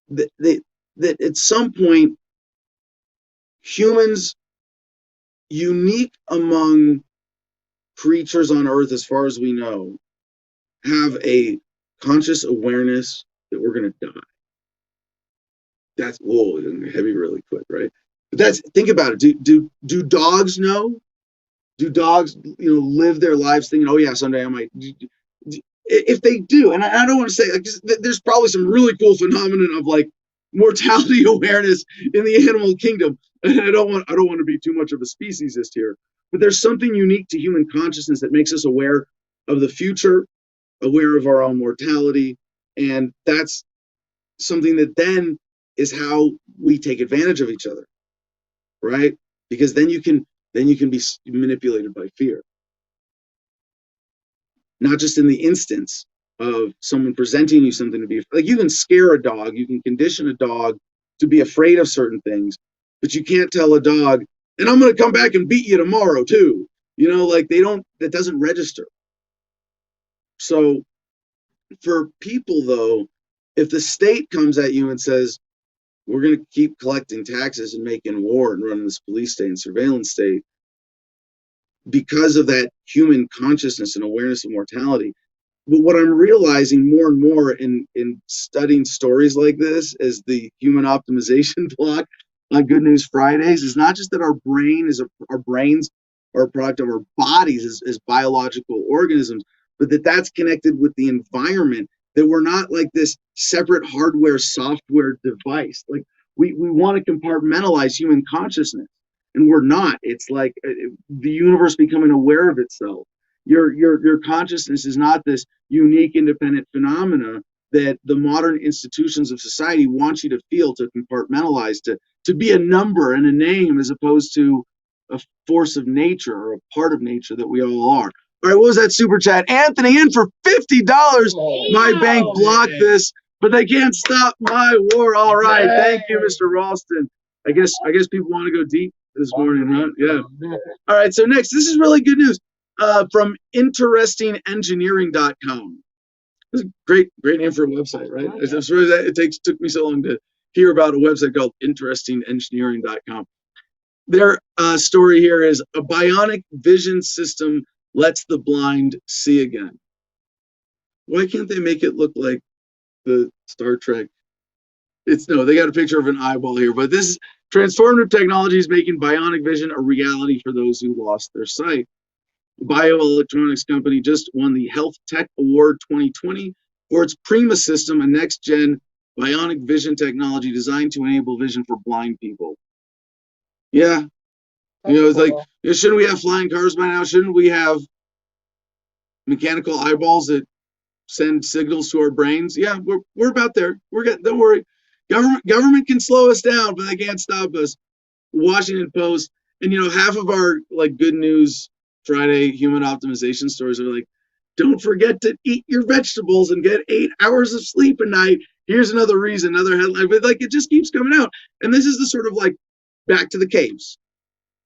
That at some point, humans, unique among creatures on Earth as far as we know, have a conscious awareness that we're going to die. That's, whoa, heavy really quick, right? But think about it. Do dogs know? Do dogs, live their lives thinking, oh yeah, someday I might? If they do, and I don't want to say, like, there's probably some really cool phenomenon of like mortality awareness in the animal kingdom. And I don't want to be too much of a speciesist here, but there's something unique to human consciousness that makes us aware of the future, aware of our own mortality, and that's something that then is how we take advantage of each other, right? Because then you can be manipulated by fear. Not just in the instance of someone presenting you something to be, like, you can scare a dog, you can condition a dog to be afraid of certain things, but you can't tell a dog, and I'm going to come back and beat you tomorrow too. Like, that doesn't register. So for people though, if the state comes at you and says, we're going to keep collecting taxes and making war and running this police state and surveillance state, because of that human consciousness and awareness of mortality. But what I'm realizing more and more in studying stories like this as the human optimization block on Good News Fridays is not just that our brains are a product of our bodies as biological organisms, but that's connected with the environment, that we're not like this separate hardware software device. Like we want to compartmentalize human consciousness, and we're not. It's like the universe becoming aware of itself. Your consciousness is not this unique independent phenomena that the modern institutions of society want you to feel, to compartmentalize, to be a number and a name, as opposed to a force of nature or a part of nature that we all are. All right, what was that super chat? Anthony in for $50. My bank blocked this, but they can't stop my war. All right, thank you, Mr. Ralston. I guess people want to go deep this morning, huh? Yeah. All right, so next, this is really good news from interestingengineering.com. This is great name for a website, right? I'm sorry that took me so long to hear about a website called interestingengineering.com. Their story here is a bionic vision system lets the blind see again. Why can't they make it look like the Star Trek? They got a picture of an eyeball here, but this transformative technology is making bionic vision a reality for those who lost their sight. The bioelectronics company just won the Health Tech Award 2020 for its Prima system, a next-gen bionic vision technology designed to enable vision for blind people. Yeah. It's like, shouldn't we have flying cars by now? Shouldn't we have mechanical eyeballs that send signals to our brains? Yeah, we're about there. Don't worry. Government can slow us down, but they can't stop us. Washington Post, and half of our like Good News Friday human optimization stories are like, don't forget to eat your vegetables and get 8 hours of sleep a night. Here's another reason, another headline, but like it just keeps coming out. And this is the sort of like back to the caves.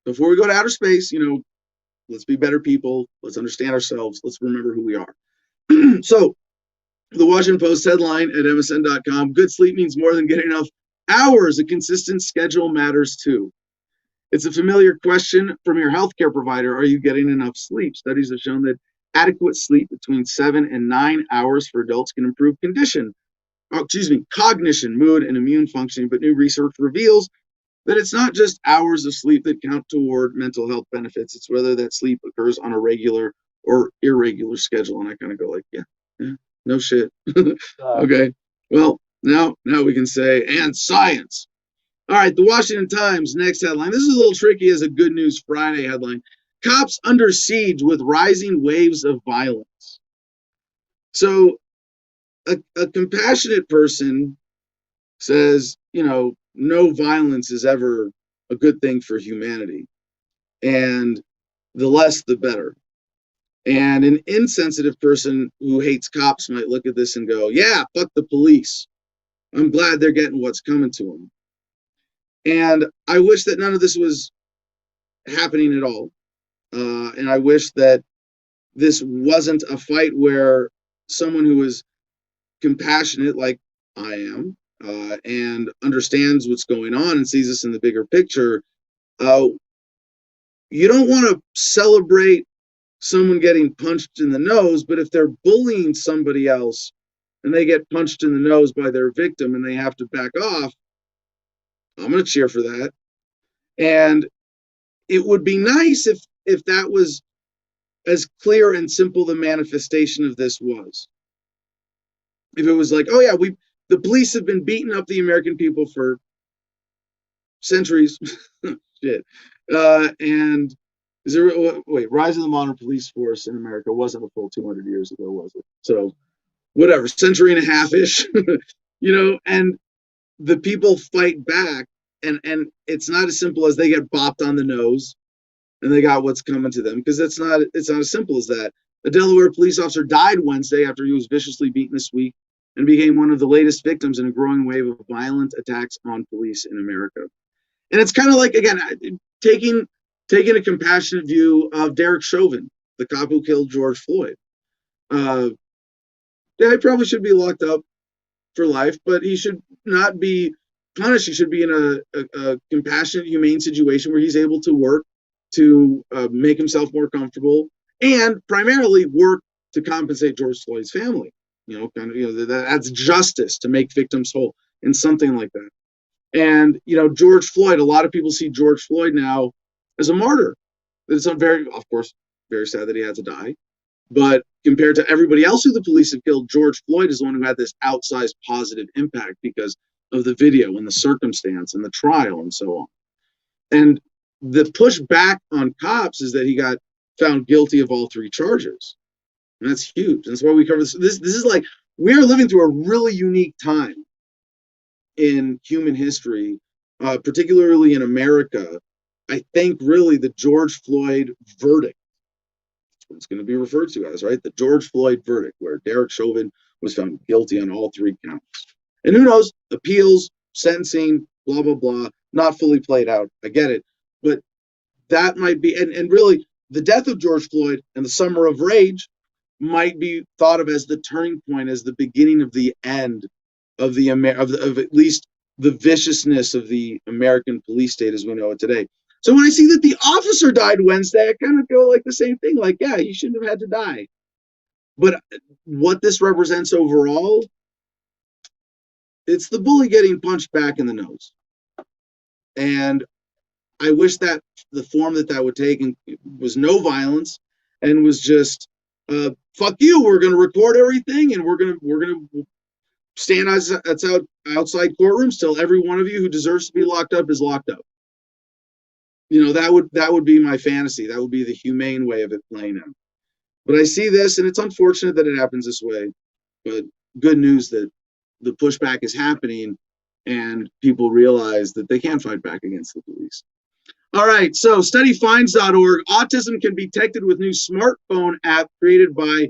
Before we go to outer space, let's be better people. Let's understand ourselves. Let's remember who we are. So the Washington Post headline at MSN.com, good sleep means more than getting enough hours. A consistent schedule matters too. It's a familiar question from your healthcare provider. Are you getting enough sleep? Studies have shown that adequate sleep between 7 and 9 hours for adults can improve cognition, mood, and immune functioning. But new research reveals that it's not just hours of sleep that count toward mental health benefits. It's whether that sleep occurs on a regular or irregular schedule. And I kind of go like, yeah, no shit. Okay. Well, now we can say, and science. All right, the Washington Times, next headline. This is a little tricky as a Good News Friday headline. Cops under siege with rising waves of violence. So a compassionate person says, no violence is ever a good thing for humanity. And the less, the better. And an insensitive person who hates cops might look at this and go, yeah, fuck the police. I'm glad they're getting what's coming to them. And I wish that none of this was happening at all. And I wish that this wasn't a fight where someone who is compassionate, like I am, and understands what's going on and sees this in the bigger picture, you don't want to celebrate someone getting punched in the nose, but if they're bullying somebody else and they get punched in the nose by their victim and they have to back off, I'm going to cheer for that. And it would be nice if that was as clear and simple the manifestation of this was. If it was like, oh yeah, the police have been beating up the American people for centuries. Shit. And is there, rise of the modern police force in America wasn't a full 200 years ago, was it? So whatever, century and a half-ish, and the people fight back, and it's not as simple as they get bopped on the nose and they got what's coming to them, because it's not as simple as that. A Delaware police officer died Wednesday after he was viciously beaten this week and became one of the latest victims in a growing wave of violent attacks on police in America. And it's kind of like, again, taking a compassionate view of Derek Chauvin, the cop who killed George Floyd. Yeah, he probably should be locked up for life, but he should not be punished. He should be in a compassionate, humane situation where he's able to work to make himself more comfortable, and primarily work to compensate George Floyd's family. That's justice, to make victims whole, and something like that. And George Floyd, a lot of people see George Floyd now as a martyr. It's of course, very sad that he had to die. But compared to everybody else who the police have killed, George Floyd is the one who had this outsized positive impact because of the video and the circumstance and the trial and so on. And the pushback on cops is that he got found guilty of all 3 charges. And that's huge. That's why we cover this. This is like, we're living through a really unique time in human history, particularly in America. I think really the George Floyd verdict, that's what it's going to be referred to as, right? The George Floyd verdict, where Derek Chauvin was found guilty on all 3 counts. And who knows, appeals, sentencing, blah, blah, blah, not fully played out. I get it. But that might be, and really, the death of George Floyd and the Summer of Rage might be thought of as the turning point, as the beginning of the end of of at least the viciousness of the American police state as we know it today. So when I see that the officer died Wednesday, I kind of go like the same thing, like, yeah, he shouldn't have had to die. But what this represents overall, it's the bully getting punched back in the nose. And I wish that the form that would take was no violence and was just, fuck you, we're going to record everything, and we're going to stand outside courtrooms till every one of you who deserves to be locked up is locked up. That would be my fantasy. That would be the humane way of it playing out. But I see this, and it's unfortunate that it happens this way. But good news that the pushback is happening, and people realize that they can fight back against the police. All right, so studyfinds.org. Autism can be detected with new smartphone app created by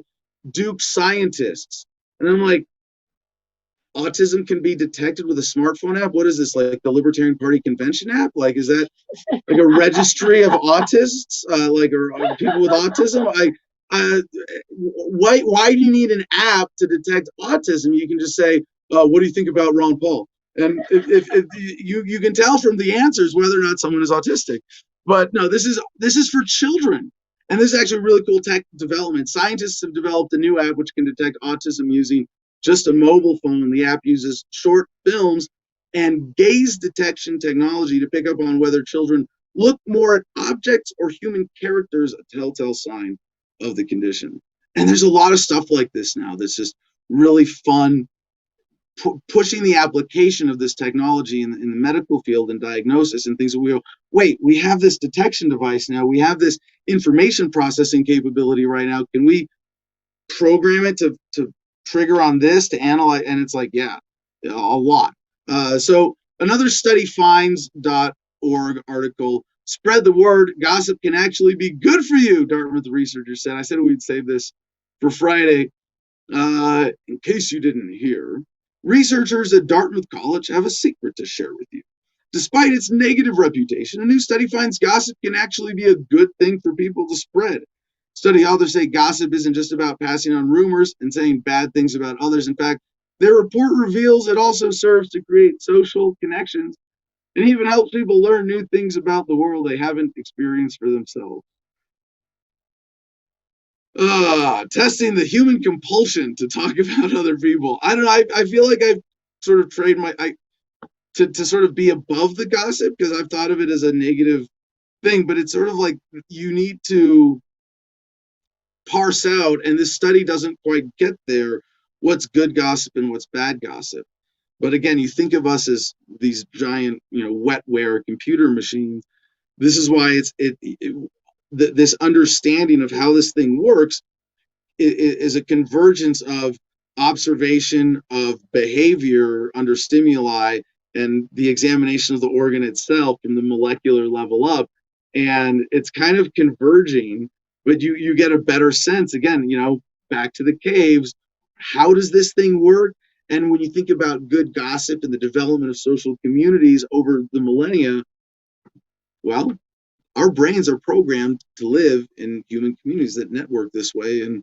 Duke scientists. And I'm like, autism can be detected with a smartphone app? What is this, like the Libertarian Party convention app? Like, is that like a registry of autists, or people with autism? Why do you need an app to detect autism? You can just say, what do you think about Ron Paul? And if you can tell from the answers whether or not someone is autistic. But no, this is for children. And this is actually really cool tech development. Scientists have developed a new app which can detect autism using just a mobile phone. The app uses short films and gaze detection technology to pick up on whether children look more at objects or human characters, a telltale sign of the condition. And there's a lot of stuff like this now that's just really fun, pushing the application of this technology in the medical field and diagnosis and things that we go, wait, we have this detection device now. We have this information processing capability right now. Can we program it to trigger on this to analyze? And it's like, yeah, a lot. So another studyfinds.org article, spread the word, gossip can actually be good for you, Dartmouth researchers said. I said we'd save this for Friday. In case you didn't hear, researchers at Dartmouth College have a secret to share with you. Despite its negative reputation, a new study finds gossip can actually be a good thing for people to spread. Study authors say gossip isn't just about passing on rumors and saying bad things about others. In fact, their report reveals it also serves to create social connections and even helps people learn new things about the world they haven't experienced for themselves. Testing the human compulsion to talk about other people. I don't know. I feel like I've sort of trained to sort of be above the gossip because I've thought of it as a negative thing, but it's sort of like you need to parse out, and this study doesn't quite get there, what's good gossip and what's bad gossip. But again, you think of us as these giant, wetware computer machines. This is why this understanding of how this thing works is a convergence of observation of behavior under stimuli and the examination of the organ itself from the molecular level up. And it's kind of converging, but you get a better sense, again, back to the caves. How does this thing work? And when you think about good gossip and the development of social communities over the millennia, well, our brains are programmed to live in human communities that network this way, and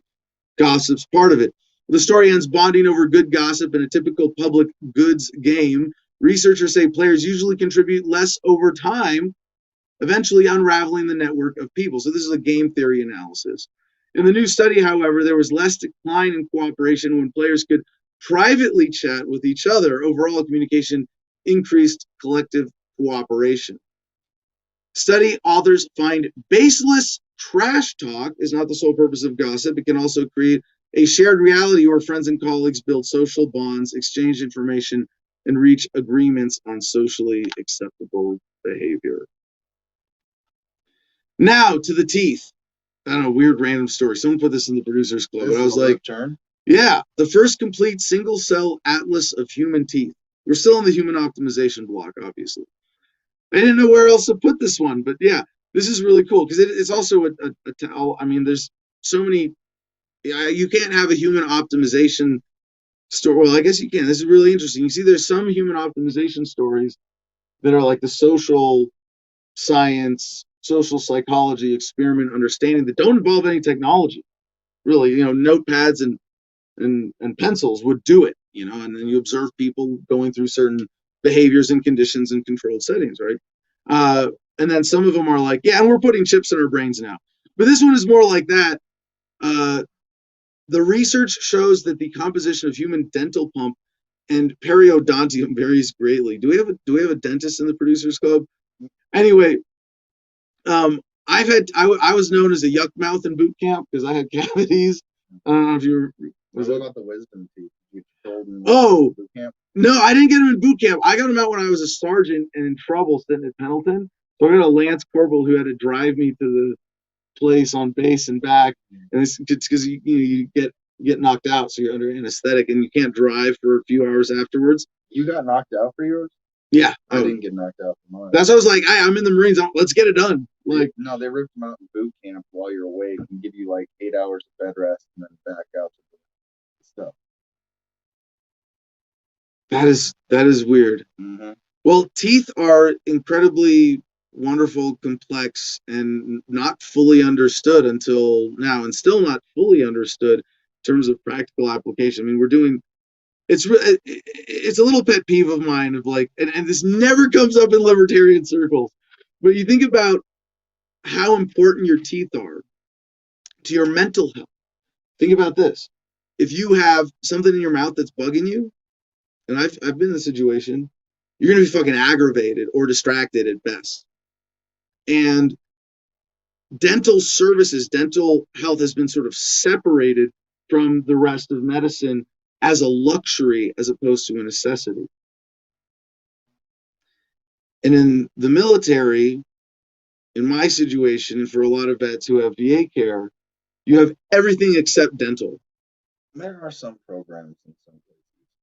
gossip's part of it. The story ends bonding over good gossip in a typical public goods game. Researchers say players usually contribute less over time eventually unraveling the network of people. So this is a game theory analysis. In the new study, however, there was less decline in cooperation when players could privately chat with each other. Overall communication increased collective cooperation. Study authors find baseless trash talk is not the sole purpose of gossip. It can also create a shared reality where friends and colleagues build social bonds, exchange information, and reach agreements on socially acceptable behavior. Now to the teeth. I don't know, weird random story. Someone put this in the Producers Club, but I was like, turn. yeah, the first complete single cell atlas of human teeth. We're still in the human optimization block, obviously. I didn't know where else to put this one, but yeah, this is really cool because it's also I mean, there's so many. You can't have a human optimization story. Well, I guess you can. This is really interesting. You see, there's some human optimization stories that are like the social science, social psychology experiment understanding that don't involve any technology. Really, notepads and pencils would do it, and then you observe people going through certain behaviors and conditions in controlled settings, right? And then some of them are like, yeah, and we're putting chips in our brains now. But this one is more like that. The research shows that the composition of human dental pump and periodontium varies greatly. Do we have a dentist in the Producers Club? Anyway, I was known as a yuck mouth in boot camp because I had cavities. I don't know if you were. What about the wisdom teeth? You told in Oh, boot camp? no, I didn't get him in boot camp. I got him out when I was a sergeant and in trouble sitting at Pendleton. So I got a Lance Corporal who had to drive me to the place on base and back. And it's because you get knocked out, so you're under anesthetic and you can't drive for a few hours afterwards. You got knocked out for yours? Yeah, I didn't get knocked out for mine. that's what I was like. Hey, I'm in the Marines. Let's get it done. Like, no, they ripped them out in boot camp while you're awake and give you like 8 hours of bed rest and then back out to the stuff. that is weird. Mm-hmm. Well, teeth are incredibly wonderful, complex, and not fully understood until now, and still not fully understood in terms of practical application. I mean, it's a little pet peeve of mine of like, and this never comes up in libertarian circles, but you think about how important your teeth are to your mental health. Think about this. If you have something in your mouth that's bugging you, and I've been in the situation, you're going to be fucking aggravated or distracted at best. And dental services, dental health has been sort of separated from the rest of medicine as a luxury as opposed to a necessity. And in the military, in my situation, and for a lot of vets who have VA care, you have everything except dental. There are some programs in some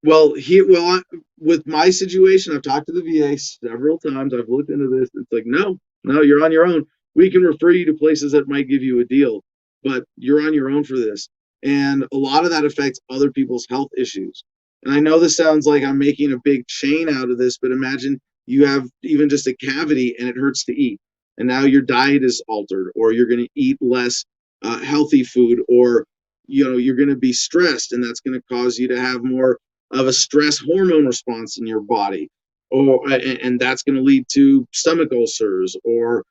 Well, places. with my situation, I've talked to the VA several times. I've looked into this. It's like, no, you're on your own. We can refer you to places that might give you a deal, but you're on your own for this. And a lot of that affects other people's health issues. And I know this sounds like I'm making a big chain out of this, but imagine you have even just a cavity and it hurts to eat. And now your diet is altered, or you're going to eat less healthy food, or you're going to be stressed, and that's going to cause you to have more of a stress hormone response in your body, and that's going to lead to stomach ulcers or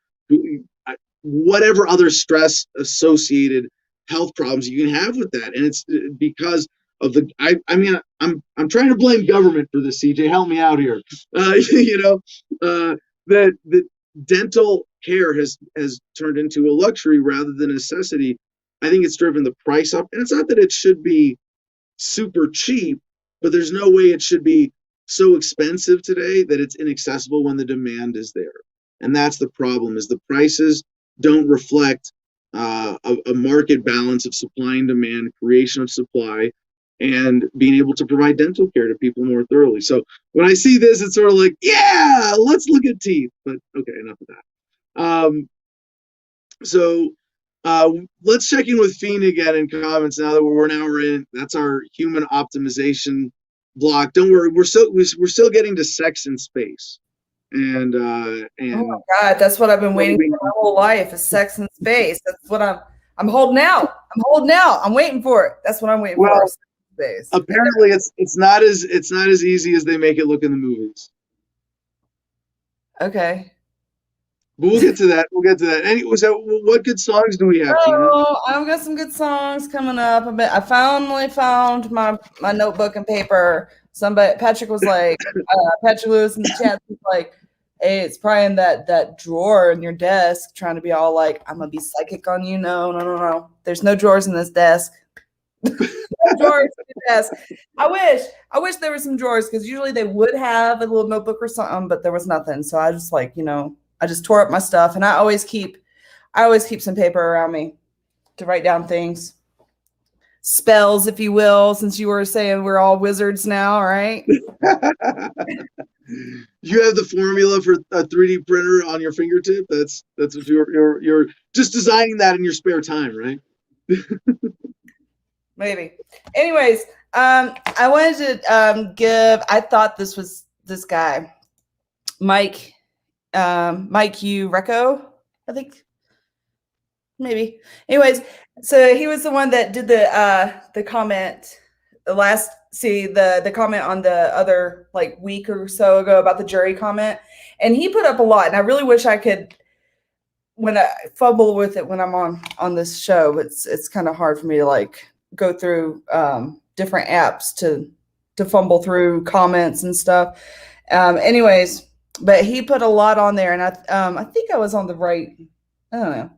whatever other stress associated health problems you can have with that. And it's because of I'm trying to blame government for this, CJ, help me out here. That dental care has turned into a luxury rather than a necessity. I think it's driven the price up, and it's not that it should be super cheap, but there's no way it should be so expensive today that it's inaccessible when the demand is there. And that's the problem, is the prices don't reflect a market balance of supply and demand, creation of supply, and being able to provide dental care to people more thoroughly. So when I see this, it's sort of like, yeah, let's look at teeth. But okay, enough of that. Let's check in with Fiend again in comments now that we're in. That's our human optimization block. Don't worry, we're still getting to sex in space. And oh my God, that's what I've been waiting for my whole life, is sex in space. That's what I'm holding out. I'm waiting for it. That's what I'm waiting for. Space. Apparently it's not as easy as they make it look in the movies. Okay. But we'll get to that. We'll get to that. So what good songs do we have, Tina? Oh, I've got some good songs coming up. I finally found my notebook and paper. Patrick was like, Patrick Lewis in the chat was like, hey, it's probably in that drawer in your desk, trying to be all like, I'm gonna be psychic on you. No. There's no drawers in this desk. No drawers in the desk. I wish there were some drawers, because usually they would have a little notebook or something, but there was nothing. So I just I just tore up my stuff, and I always keep some paper around me to write down things. Spells, if you will, since you were saying we're all wizards now, right? You have the formula for a 3D printer on your fingertip. That's what you're just designing that in your spare time, right? Maybe. Anyways, I wanted to I thought this guy, Mike U. Recco, I think. Maybe. Anyways, so he was the one that did the comment, the comment on the other like week or so ago about the jury comment, and he put up a lot, and I really wish I could, when I fumble with it when I'm on this show, it's kind of hard for me to like go through different apps to fumble through comments and stuff. Anyways, but he put a lot on there, and I think I was on the right. I don't know.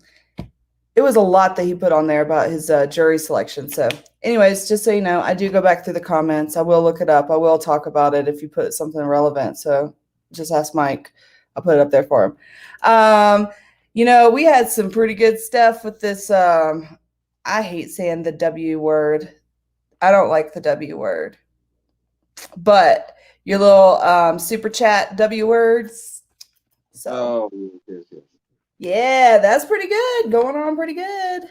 It was a lot that he put on there about his jury selection. So anyways, just so you know, I do go back through the comments. I will look it up. I will talk about it if you put something relevant. So just ask Mike. I'll put it up there for him. We had some pretty good stuff with this. I hate saying the W word. I don't like the W word. But your little super chat W words. So. Yes. Yeah, that's pretty good. Going on pretty good.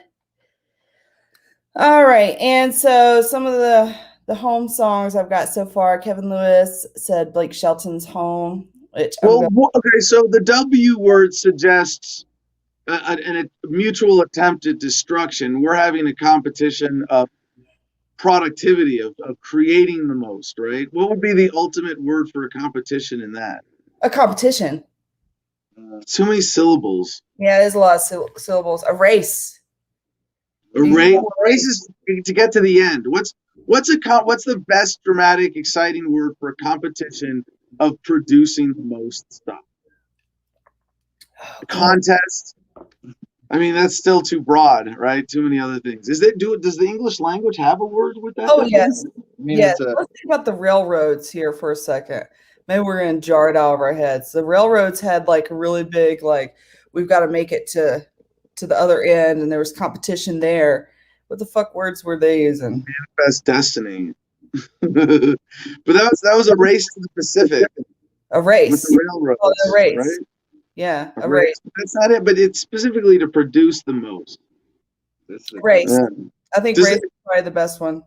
All right. And so some of the home songs I've got so far, Kevin Lewis said Blake Shelton's Home, which okay, so the W word suggests a mutual attempt at destruction. We're having a competition of productivity, of creating the most, right? What would be the ultimate word for a competition in that? A competition. Too many syllables. Yeah, there's a lot of syllables. A race. A race is to get to the end. What's the best dramatic, exciting word for a competition of producing the most stuff? A contest. I mean, that's still too broad, right? Too many other things. Does the English language have a word with that? Oh, yes. I mean, Yes. Let's think about the railroads here for a second. Maybe we're going to jar it out of our heads. The railroads had like a really big, like, we've got to make it to the other end, and there was competition there. What the fuck words were they using? Manifest destiny. But that was a race to the Pacific. A race. With the railroads. Oh, a race. Right? Yeah, A race. That's not it, but it's specifically to produce the most. Race. Yeah. I think Does race it- is probably the best one.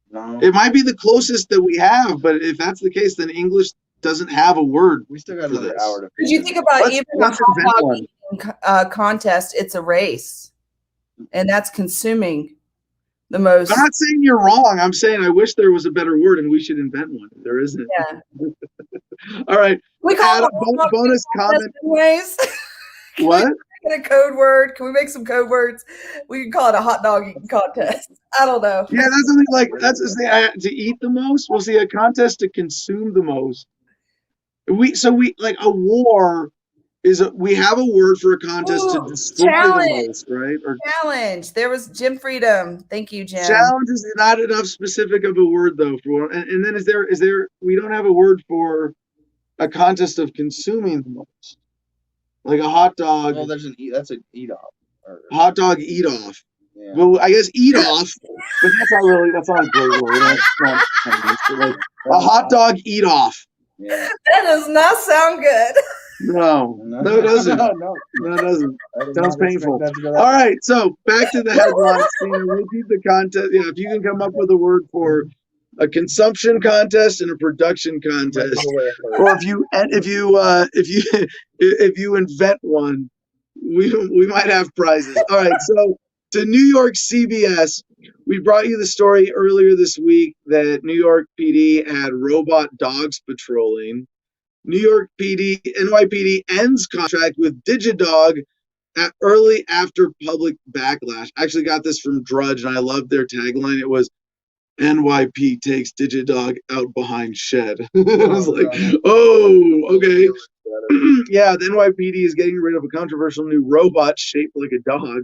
No, It might be the closest that we have, but if that's the case, then English doesn't have a word. we still got for another this. hour to. Did you think about Let's- even let's a hot invent dog one. eating contest? It's a race, and that's consuming the most. I'm not saying you're wrong. I'm saying I wish there was a better word, and we should invent one. There isn't. Yeah. All right. We call Adam, it a hot dog bonus contest comment. anyways. What? Get a code word. Can we make some code words? We can call it a hot dog eating contest. I don't know. Yeah, that's something like to eat the most. We'll see a contest to consume the most. We like a war we have a word for a contest to Ooh, destroy challenge. the most, right? Or Challenge. There was Jim Freedom. Thank you, Jim. challenge is not enough specific of a word though for and then is there we don't have a word for a contest of consuming the most. Like a hot dog. Well, that's an eat off. Hot dog eat off. Yeah. Well, I guess eat off, but that's not a great word. That's not Chinese, but like a hot dog eat off. Yeah. That does not sound good. No, it doesn't. No, No, it doesn't. I did Sounds not expect painful. that to go that All right, so back to the headline. Repeat the contest. Yeah, if you can come up with a word for a consumption contest and a production contest, or if you invent one, we might have prizes. All right, so to New York CBS, we brought you the story earlier this week that New York PD had robot dogs patrolling. New York PD, NYPD ends contract with Digidog early after public backlash. I actually got this from Drudge, and I loved their tagline. It was NYP takes Digidog out behind shed. I was like, oh, okay. Yeah, the NYPD is getting rid of a controversial new robot shaped like a dog.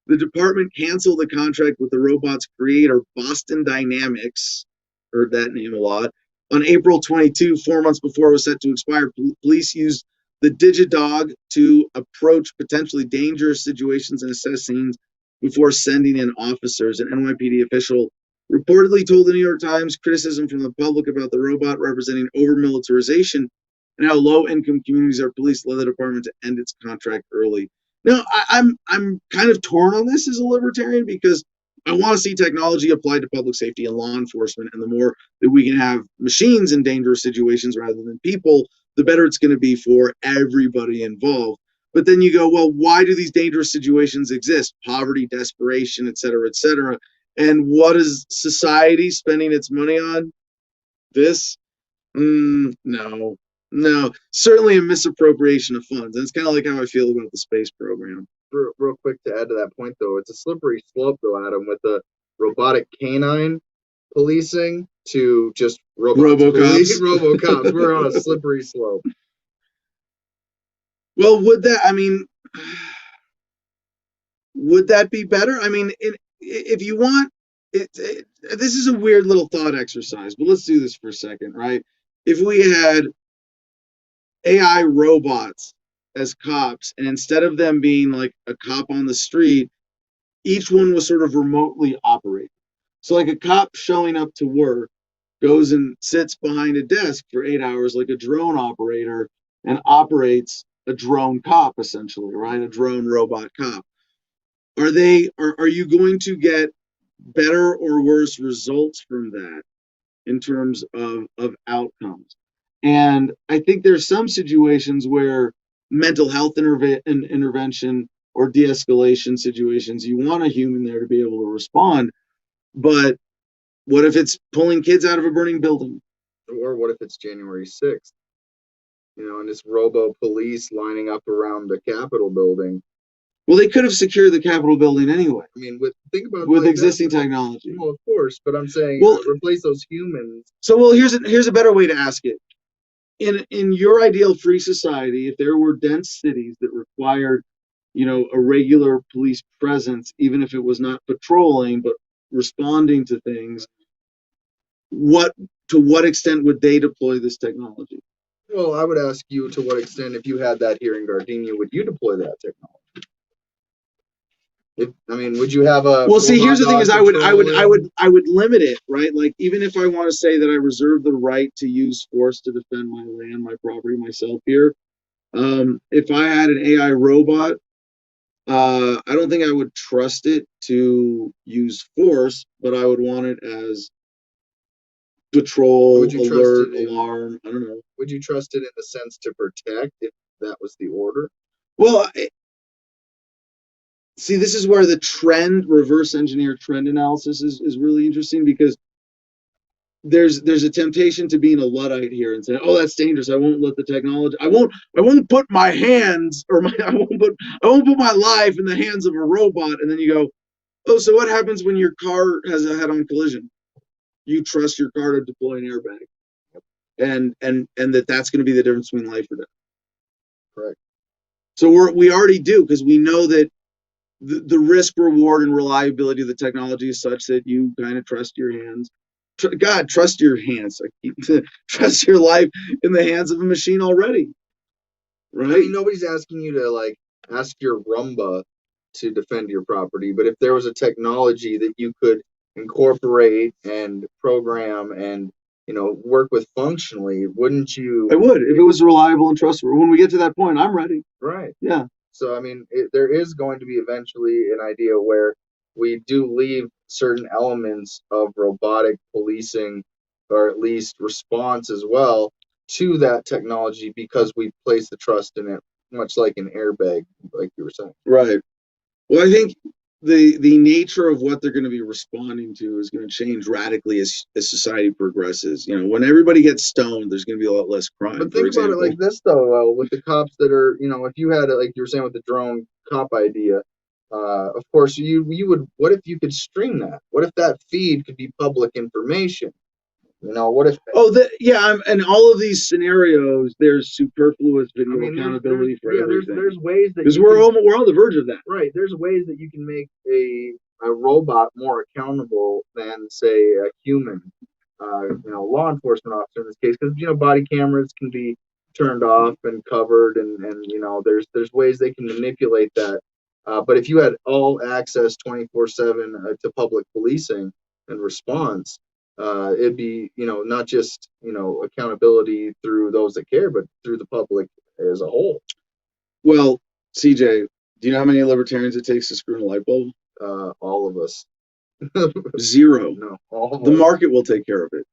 The department canceled the contract with the robot's creator, Boston Dynamics. Heard that name a lot. On April 22, 4 months before it was set to expire, police used the Digidog to approach potentially dangerous situations and assess scenes before sending in officers. An NYPD official reportedly told the New York Times criticism from the public about the robot representing over-militarization and how low-income communities are policed led the department to end its contract early. Now, I'm kind of torn on this as a libertarian because I want to see technology applied to public safety and law enforcement, and the more that we can have machines in dangerous situations rather than people, the better it's going to be for everybody involved. But then you go, well, why do these dangerous situations exist? Poverty, desperation, et cetera, et cetera. And what is society spending its money on? This? No. Certainly a misappropriation of funds. And it's kind of like how I feel about the space program. Real quick to add to that point, though, it's a slippery slope, though, Adam, with the robotic canine policing to just RoboCops. RoboCops. We're on a slippery slope. Well, would that be better? I mean, if you want, this is a weird little thought exercise, but let's do this for a second, right? If we had AI robots as cops, and instead of them being like a cop on the street, each one was sort of remotely operated. So like a cop showing up to work goes and sits behind a desk for 8 hours like a drone operator and operates a drone cop, essentially, right? A drone robot cop. Are you going to get better or worse results from that in terms of outcomes? And I think there's some situations where mental health intervention or de-escalation situations, you want a human there to be able to respond. But what if it's pulling kids out of a burning building? Or what if it's January 6th? And it's robo police lining up around the Capitol building. Well, they could have secured the Capitol building anyway. I mean, think about with existing technology. Well, of course, but I'm saying replace those humans. So, here's a better way to ask it. In your ideal free society, if there were dense cities that required, a regular police presence, even if it was not patrolling but responding to things, to what extent would they deploy this technology? Well, I would ask you, to what extent, if you had that here in Gardenia, would you deploy that technology? Would you have a? Well, see, here's the thing: is I would limit it, right? Like, even if I want to say that I reserve the right to use force to defend my land, my property, myself here, if I had an AI robot, I don't think I would trust it to use force, but I would want it as patrol, alert, alarm. I don't know. Would you trust it in the sense to protect if that was the order? Well, see, this is where the reverse engineer trend analysis is really interesting, because there's a temptation to being a Luddite here and saying, oh, that's dangerous. I won't let the technology, I won't put my hands I won't put my life in the hands of a robot. And then you go, oh, so what happens when your car has a head-on collision? You trust your car to deploy an airbag, and that's going to be the difference between life or death. Correct. So we already do, because we know that the risk, reward, and reliability of the technology is such that you kind of trust your hands. Trust your hands. Trust your life in the hands of a machine already, right? I mean, nobody's asking you to ask your Roomba to defend your property, but if there was a technology that you could incorporate and program and work with functionally, wouldn't you? I would, if it was reliable and trustworthy. When we get to that point, I'm ready. Right. Yeah. So there is going to be eventually an idea where we do leave certain elements of robotic policing, or at least response as well, to that technology, because we place the trust in it, much like an airbag, like you were saying. Right. Well, I think the nature of what they're going to be responding to is going to change radically as society progresses. You know, when everybody gets stoned, there's going to be a lot less crime. But for think about it example. like this, though, with the cops that are, you know, if you had, like you were saying with the drone cop idea, of course, you would. What if you could stream that? What if that feed could be public information? You know, what if? Oh, and all of these scenarios, there's superfluous I video mean, accountability for everything. there's ways that Because you we're can, on the verge of that. right. There's ways that you can make a robot more accountable than, say, a human. You know, law enforcement officer in this case, because, you know, body cameras can be turned off and covered, and you know, there's ways they can manipulate that. But if you had all access 24/7 to public policing and response, it'd be, you know, not just, you know, accountability through those that care, but through the public as a whole. Well, CJ, do you know how many libertarians it takes to screw in a light bulb? All of us. Zero. No, all of The us. market will take care of it.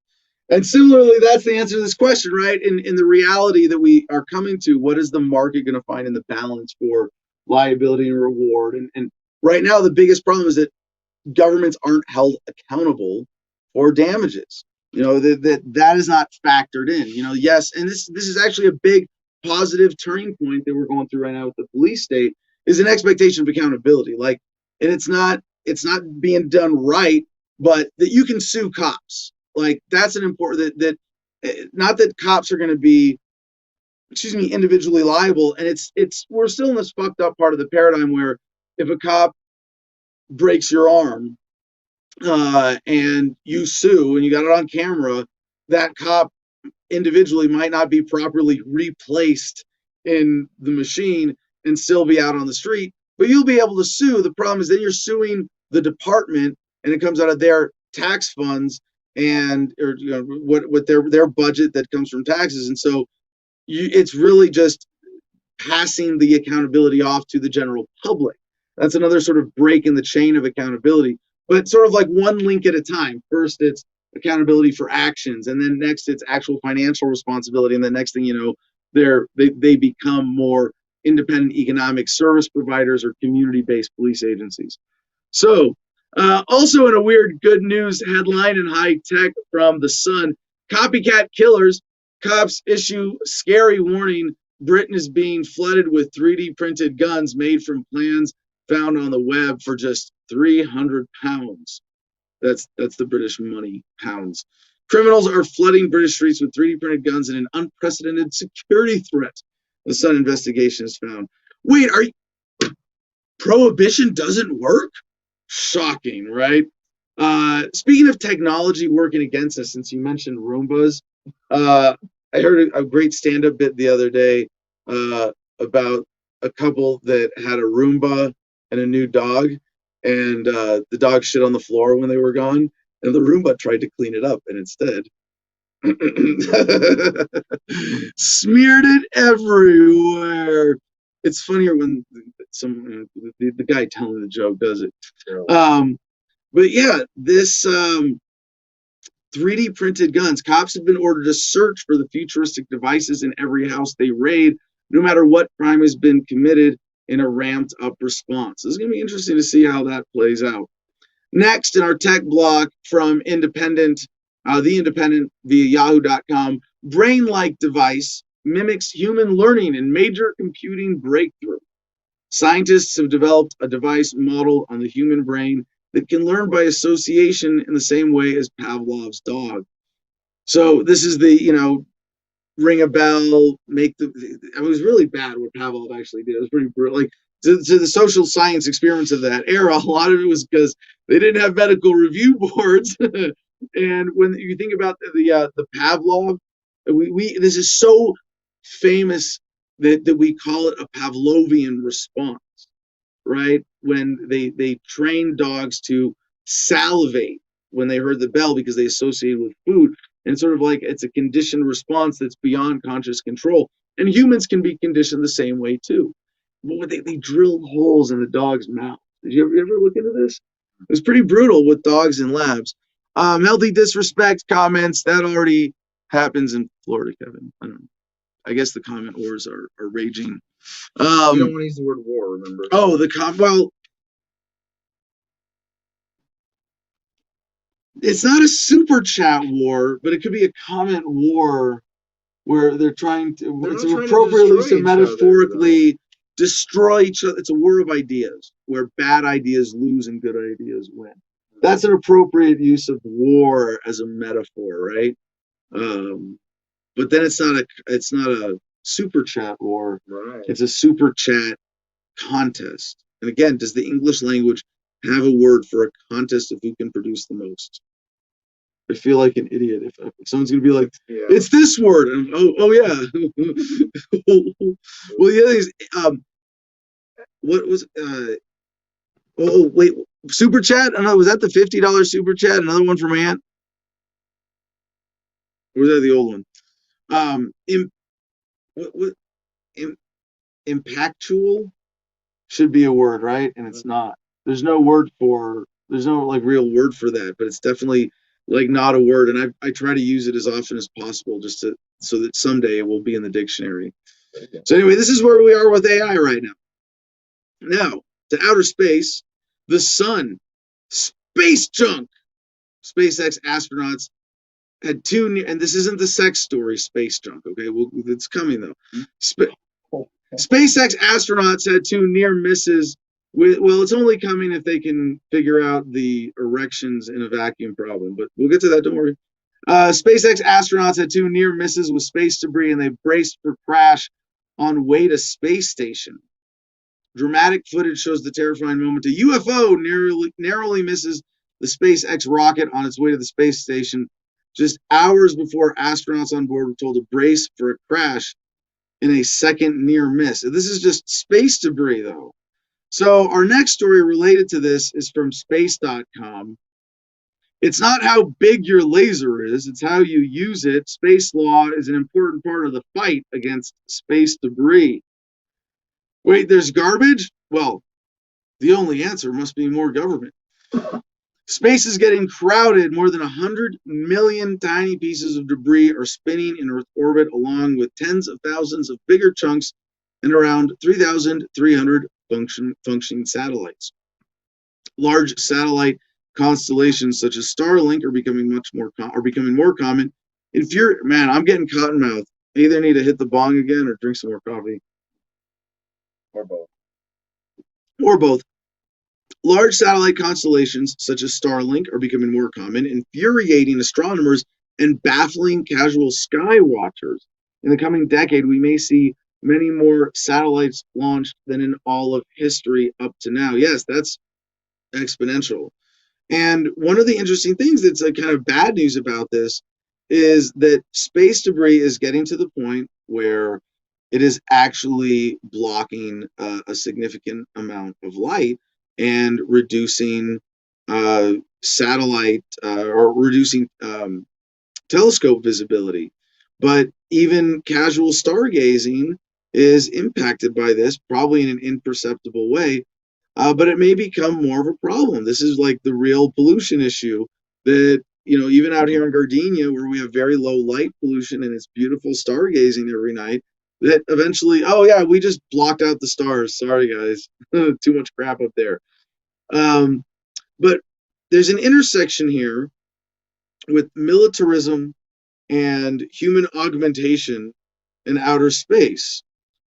And similarly, that's the answer to this question, right? In the reality that we are coming to, what is the market going to find in the balance for liability and reward? And right now, the biggest problem is that governments aren't held accountable for damages. You know, that is not factored in. You know, yes, and this is actually a big positive turning point that we're going through right now with the police state, is an expectation of accountability. Like, and it's not being done right, but that you can sue cops. Like, that's an important that not that cops are going to be, individually liable. And it's we're still in this fucked up part of the paradigm where if a cop breaks your arm and you sue and you got it on camera, that cop individually might not be properly replaced in the machine and still be out on the street, but you'll be able to sue. The problem is then you're suing the department and it comes out of their tax funds and, or, you know, what their budget that comes from taxes. And so it's really just passing the accountability off to the general public. That's another sort of break in the chain of accountability, but sort of like one link at a time. First, it's accountability for actions, and then next, it's actual financial responsibility, and the next thing you know, they become more independent economic service providers or community-based police agencies. So, also in a weird good news headline in high tech from The Sun, copycat killers, cops issue scary warning. Britain is being flooded with 3D printed guns made from plans found on the web for just £300. That's the British money, pounds. Criminals are flooding British streets with 3D printed guns in an unprecedented security threat, the Sun investigation has found. Wait, prohibition doesn't work? Shocking, right? Speaking of technology working against us, since you mentioned Roombas, I heard a great stand-up bit the other day about a couple that had a Roomba and a new dog, and the dog shit on the floor when they were gone, and the Roomba tried to clean it up, and instead smeared it everywhere. It's funnier when the guy telling the joke does it. But yeah, this 3D printed guns. Cops have been ordered to search for the futuristic devices in every house they raid, no matter what crime has been committed, in a ramped up response. This is going to be interesting to see how that plays out. Next, in our tech blog from The Independent via yahoo.com, brain-like device mimics human learning in major computing breakthrough. Scientists have developed a device modeled on the human brain that can learn by association in the same way as Pavlov's dog. So this is the, you know, ring a bell, it was really bad what Pavlov actually did. It was pretty brutal. Like, to the social science experiments of that era, a lot of it was because they didn't have medical review boards. And when you think about the Pavlov, this is so famous that we call it a Pavlovian response, right? When they train dogs to salivate when they heard the bell because they associated with food, and sort of like it's a conditioned response that's beyond conscious control. And humans can be conditioned the same way too. But they drill holes in the dog's mouth. Did you ever look into this? It was pretty brutal with dogs in labs. Healthy disrespect comments, that already happens in Florida, Kevin. I don't know. I guess the comment wars are raging. You don't want to use the word war, remember? Oh, well, It's not a super chat war, but it could be a comment war where they're trying to. They're It's not trying to appropriately destroy so each other, metaphorically destroy each other. It's a war of ideas where bad ideas lose and good ideas win. That's an appropriate use of war as a metaphor, right? But then it's not a super chat war. Right. It's a super chat contest. And again, does the English language have a word for a contest of who can produce the most? I feel like an idiot if someone's gonna be like, Yeah. it's this word, and oh yeah. Well, the other thing is, what was wait, super chat? I don't know, was that the $50 super chat? Another one from Ant? Or was that the old one? What impactual should be a word, right? And it's not. There's no like real word for that, but it's definitely like not a word. And I try to use it as often as possible so that someday it will be in the dictionary. So anyway, this is where we are with AI right now. Now, to outer space, the sun, space junk. SpaceX astronauts had and this isn't the sex story, space junk, okay? Well, it's coming though. SpaceX astronauts had 2 near misses. Well, it's only coming if they can figure out the erections in a vacuum problem, but we'll get to that. Don't worry. SpaceX astronauts had 2 near misses with space debris, and they braced for crash on way to space station. Dramatic footage shows the terrifying moment. A UFO narrowly misses the SpaceX rocket on its way to the space station just hours before astronauts on board were told to brace for a crash in a second near miss. This is just space debris, though. So our next story related to this is from space.com. It's not how big your laser is, it's how you use it. Space law is an important part of the fight against space debris. Wait, there's garbage? Well, the only answer must be more government. Space is getting crowded. More than 100 million tiny pieces of debris are spinning in Earth orbit, along with tens of thousands of bigger chunks and around 3,300 functioning satellites. Large satellite constellations such as Starlink are becoming more common. Man, I'm getting cotton mouth. I either need to hit the bong again or drink some more coffee. Or both. Or both. Large satellite constellations such as Starlink are becoming more common, infuriating astronomers and baffling casual sky watchers. In the coming decade, we may see many more satellites launched than in all of history up to now. Yes, that's exponential. And one of the interesting things that's like kind of bad news about this is that space debris is getting to the point where it is actually blocking a significant amount of light and reducing satellite or reducing telescope visibility. But even casual stargazing is impacted by this, probably in an imperceptible way. But it may become more of a problem. This is like the real pollution issue that, even out here in Gardenia, where we have very low light pollution and it's beautiful stargazing every night, that eventually, oh yeah, we just blocked out the stars. Sorry, guys. Too much crap up there. But there's an intersection here with militarism and human augmentation in outer space.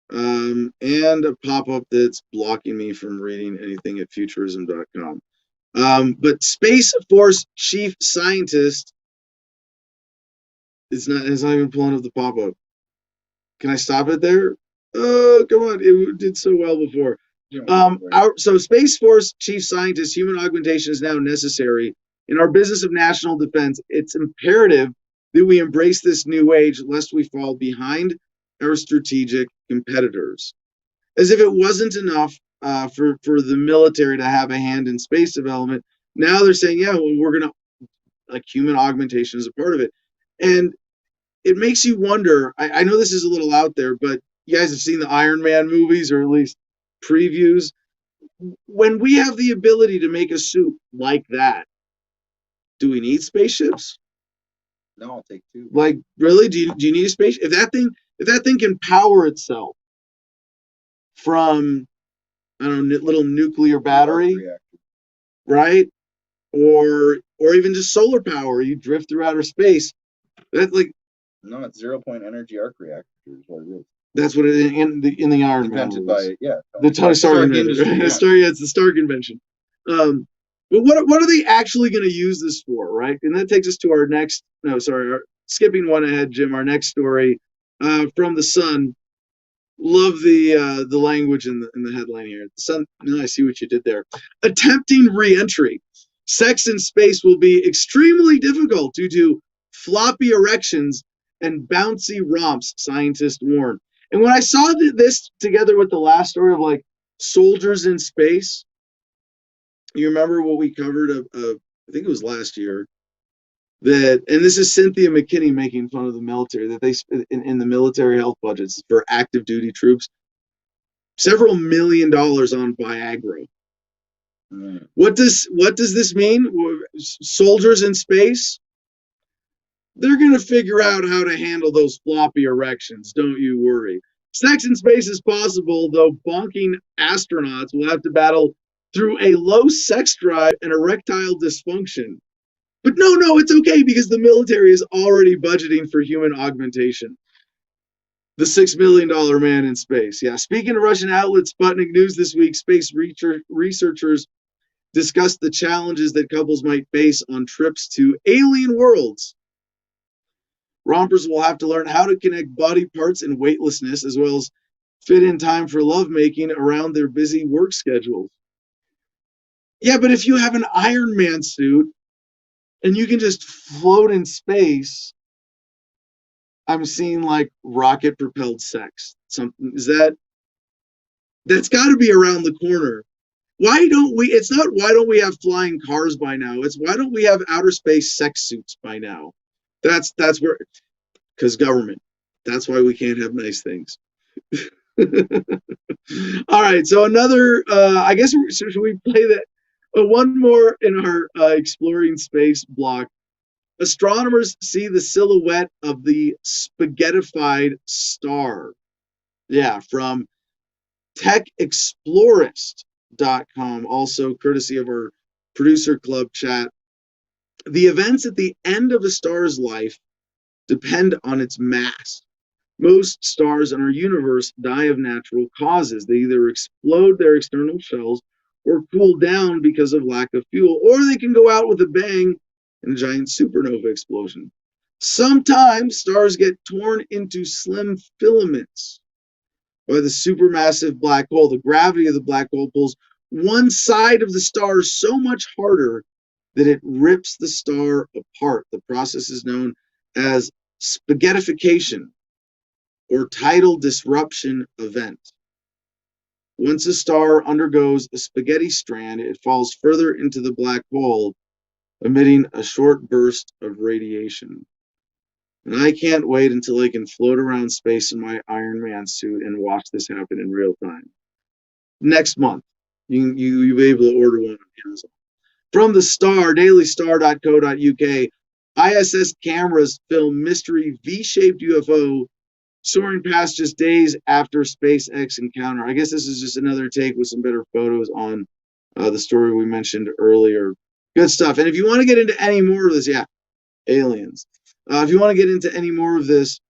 And a pop-up that's blocking me from reading anything at futurism.com. But Space Force chief scientist, it's not even pulling up the pop-up. Can I stop it there? Oh, come on. It did so well before. So Space Force chief scientist, human augmentation is now necessary. In our business of national defense, it's imperative that we embrace this new age lest we fall behind our strategic competitors. As if it wasn't enough for the military to have a hand in space development, now they're saying, yeah, well, we're going to, like, human augmentation is a part of it. And it makes you wonder, I know this is a little out there, but you guys have seen the Iron Man movies, or at least previews. When we have the ability to make a suit like that, do we need spaceships? No, I'll take 2. Like, really? Do you need a spaceship? If that thing can power itself from, I don't know, little nuclear battery, right? Or or even just solar power. You drift through outer space. That's like No, it's 0-point energy arc reactors. What it is. that's what it is in the Iron Man Invented movies. by The Tony Stark invention. Industries, yeah. It's the Stark invention. But what are they actually going to use this for, right? And that takes us to our next. No, sorry, skipping one ahead, Jim. Our next story from the Sun. Love the language in the headline here. The Sun. No, I see what you did there. Attempting re-entry. Sex in space will be extremely difficult due to floppy erections and bouncy romps, scientists warn. And when I saw this together with the last story of like soldiers in space, you remember what we covered I think it was last year, that, and this is Cynthia McKinney making fun of the military, that they in the military health budgets for active duty troops, several $1 million on Viagra. What does this mean? Soldiers in space, they're going to figure out how to handle those floppy erections. Don't you worry. Sex in space is possible, though bonking astronauts will have to battle through a low sex drive and erectile dysfunction. But no, it's okay because the military is already budgeting for human augmentation. The $6 million man in space. Yeah, speaking to Russian outlet Sputnik News this week, space researchers discussed the challenges that couples might face on trips to alien worlds. Rompers will have to learn how to connect body parts and weightlessness, as well as fit in time for lovemaking around their busy work schedules. Yeah, but if you have an Iron Man suit and you can just float in space, I'm seeing like rocket propelled sex. Something that's got to be around the corner. Why don't we? It's not why don't we have flying cars by now? It's why don't we have outer space sex suits by now? That's where, because government. That's why we can't have nice things. All right, so another. I guess should we play that? One more in our exploring space block. Astronomers see the silhouette of the spaghettified star. Yeah, from techexplorist.com, also courtesy of our producer club chat. The events at the end of a star's life depend on its mass. Most stars in our universe die of natural causes. They either explode their external shells or cool down because of lack of fuel, or they can go out with a bang in a giant supernova explosion. Sometimes stars get torn into slim filaments by the supermassive black hole. The gravity of the black hole pulls one side of the star so much harder that it rips the star apart. The process is known as spaghettification or tidal disruption event. Once a star undergoes a spaghetti strand, it falls further into the black hole, emitting a short burst of radiation. And I can't wait until I can float around space in my Iron Man suit and watch this happen in real time. Next month, you'll be able to order one on Amazon. From the Star, dailystar.co.uk, ISS cameras film mystery V-shaped UFO soaring past just days after SpaceX encounter. I guess this is just another take with some better photos on the story we mentioned earlier. Good stuff. And if you want to get into any more of this, yeah, aliens. If you want to get into any more of this,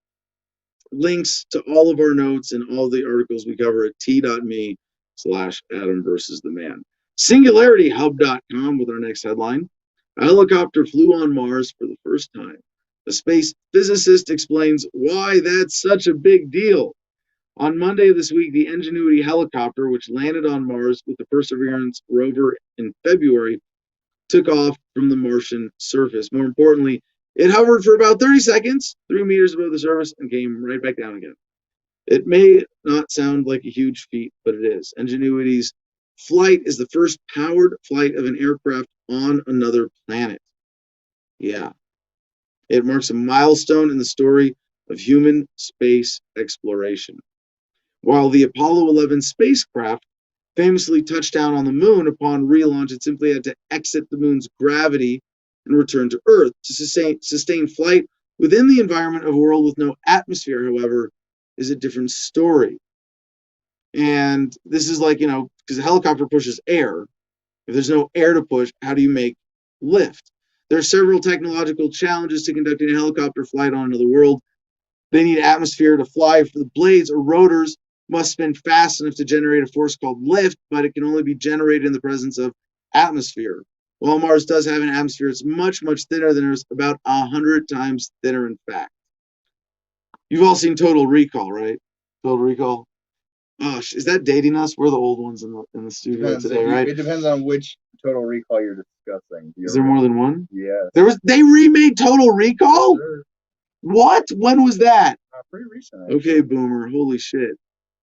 links to all of our notes and all the articles we cover at t.me/Adam versus the man. SingularityHub.com with our next headline. A helicopter flew on Mars for the first time. A space physicist explains why that's such a big deal. On Monday of this week, the Ingenuity helicopter, which landed on Mars with the Perseverance rover in February, took off from the Martian surface. More importantly, it hovered for about 30 seconds, 3 meters above the surface, and came right back down again. It may not sound like a huge feat, but it is. Ingenuity's flight is the first powered flight of an aircraft on another planet. Yeah. It marks a milestone in the story of human space exploration. While the Apollo 11 spacecraft famously touched down on the moon upon relaunch, it simply had to exit the moon's gravity and return to Earth. To sustain flight within the environment of a world with no atmosphere, however, is a different story. And this is like, because a helicopter pushes air. If there's no air to push, how do you make lift? There are several technological challenges to conducting a helicopter flight on another world. They need atmosphere to fly. For the blades or rotors must spin fast enough to generate a force called lift, but it can only be generated in the presence of atmosphere. While Mars does have an atmosphere, it's much, much thinner than Earth, about 100 times thinner, in fact. You've all seen Total Recall, right? Total Recall. Oh, is that dating us? We're the old ones in the studio Depends. today, right? It depends on which Total Recall you're discussing. Is there more than one? Yeah. They remade Total Recall? Sure. What? When was that? Pretty recent. Okay, boomer. Holy shit.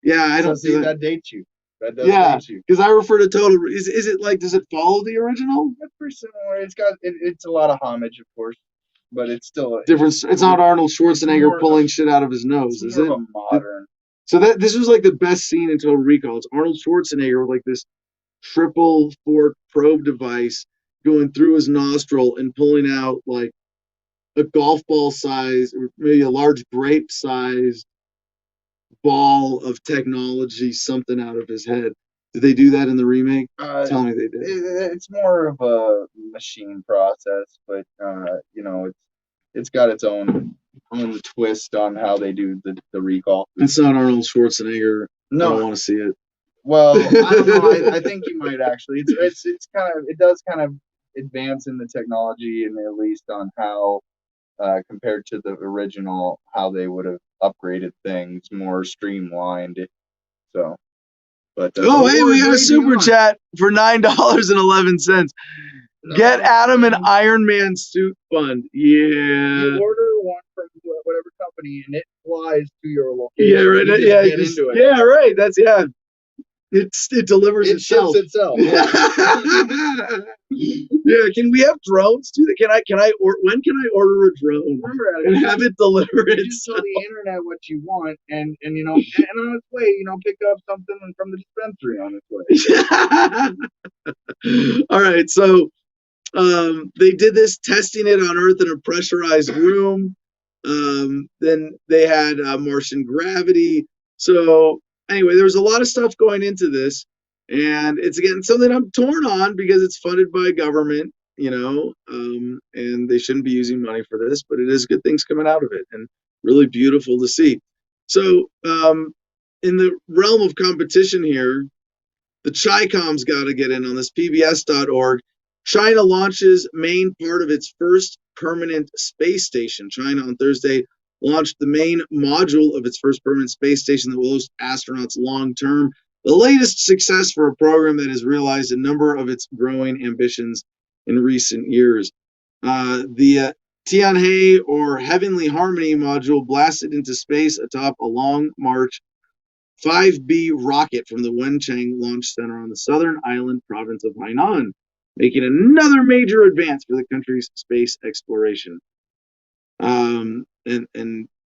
Yeah, I don't see do that dates you. That does Yeah, date you. because I refer to Total. Is it like? Does it follow the original? It's pretty similar. It's a lot of homage, of course, but it's still Different. It's not Arnold Schwarzenegger more- pulling shit out of his nose, it's is more it? of a modern. So this was like the best scene in Total Recall. It's Arnold Schwarzenegger with like this triple fork probe device going through his nostril and pulling out like a golf ball size or maybe a large grape sized ball of technology, something out of his head. Did they do that in the remake? Tell me they did. It's more of a machine process, but it's got its own twist on how they do the recall. It's not Arnold Schwarzenegger. I don't No, want to see it. well, I don't know. I think you might actually. It's kind of it does kind of advance in the technology, and at least on how compared to the original, how they would have upgraded things, more streamlined. So, but Oh, hey, we got a super chat for $9.11. Get Adam an Iron Man suit fund. You Yeah. order one from whatever company, and it flies to your location. Yeah, right. You just Yeah, get into it. yeah, right. That's it delivers It itself. ships itself. Yeah, can we have drones do that? When can I order a drone Remember, and have it deliver you just tell itself? the internet what you want, and and on its way, pick up something from the dispensary on its way. All right, so they did this testing it on Earth in a pressurized room. Then they had Martian gravity. So anyway, there was a lot of stuff going into this, and it's again something I'm torn on because it's funded by government, and they shouldn't be using money for this, but it is good things coming out of it and really beautiful to see. So in the realm of competition here, the Chi-Com's got to get in on this. PBS.org. China launches main part of its first permanent space station. China on Thursday launched the main module of its first permanent space station that will host astronauts long term. The latest success for a program that has realized a number of its growing ambitions in recent years. The Tianhe, or Heavenly Harmony module, blasted into space atop a Long March 5B rocket from the Wenchang Launch Center on the southern island province of Hainan, making another major advance for the country's space exploration. And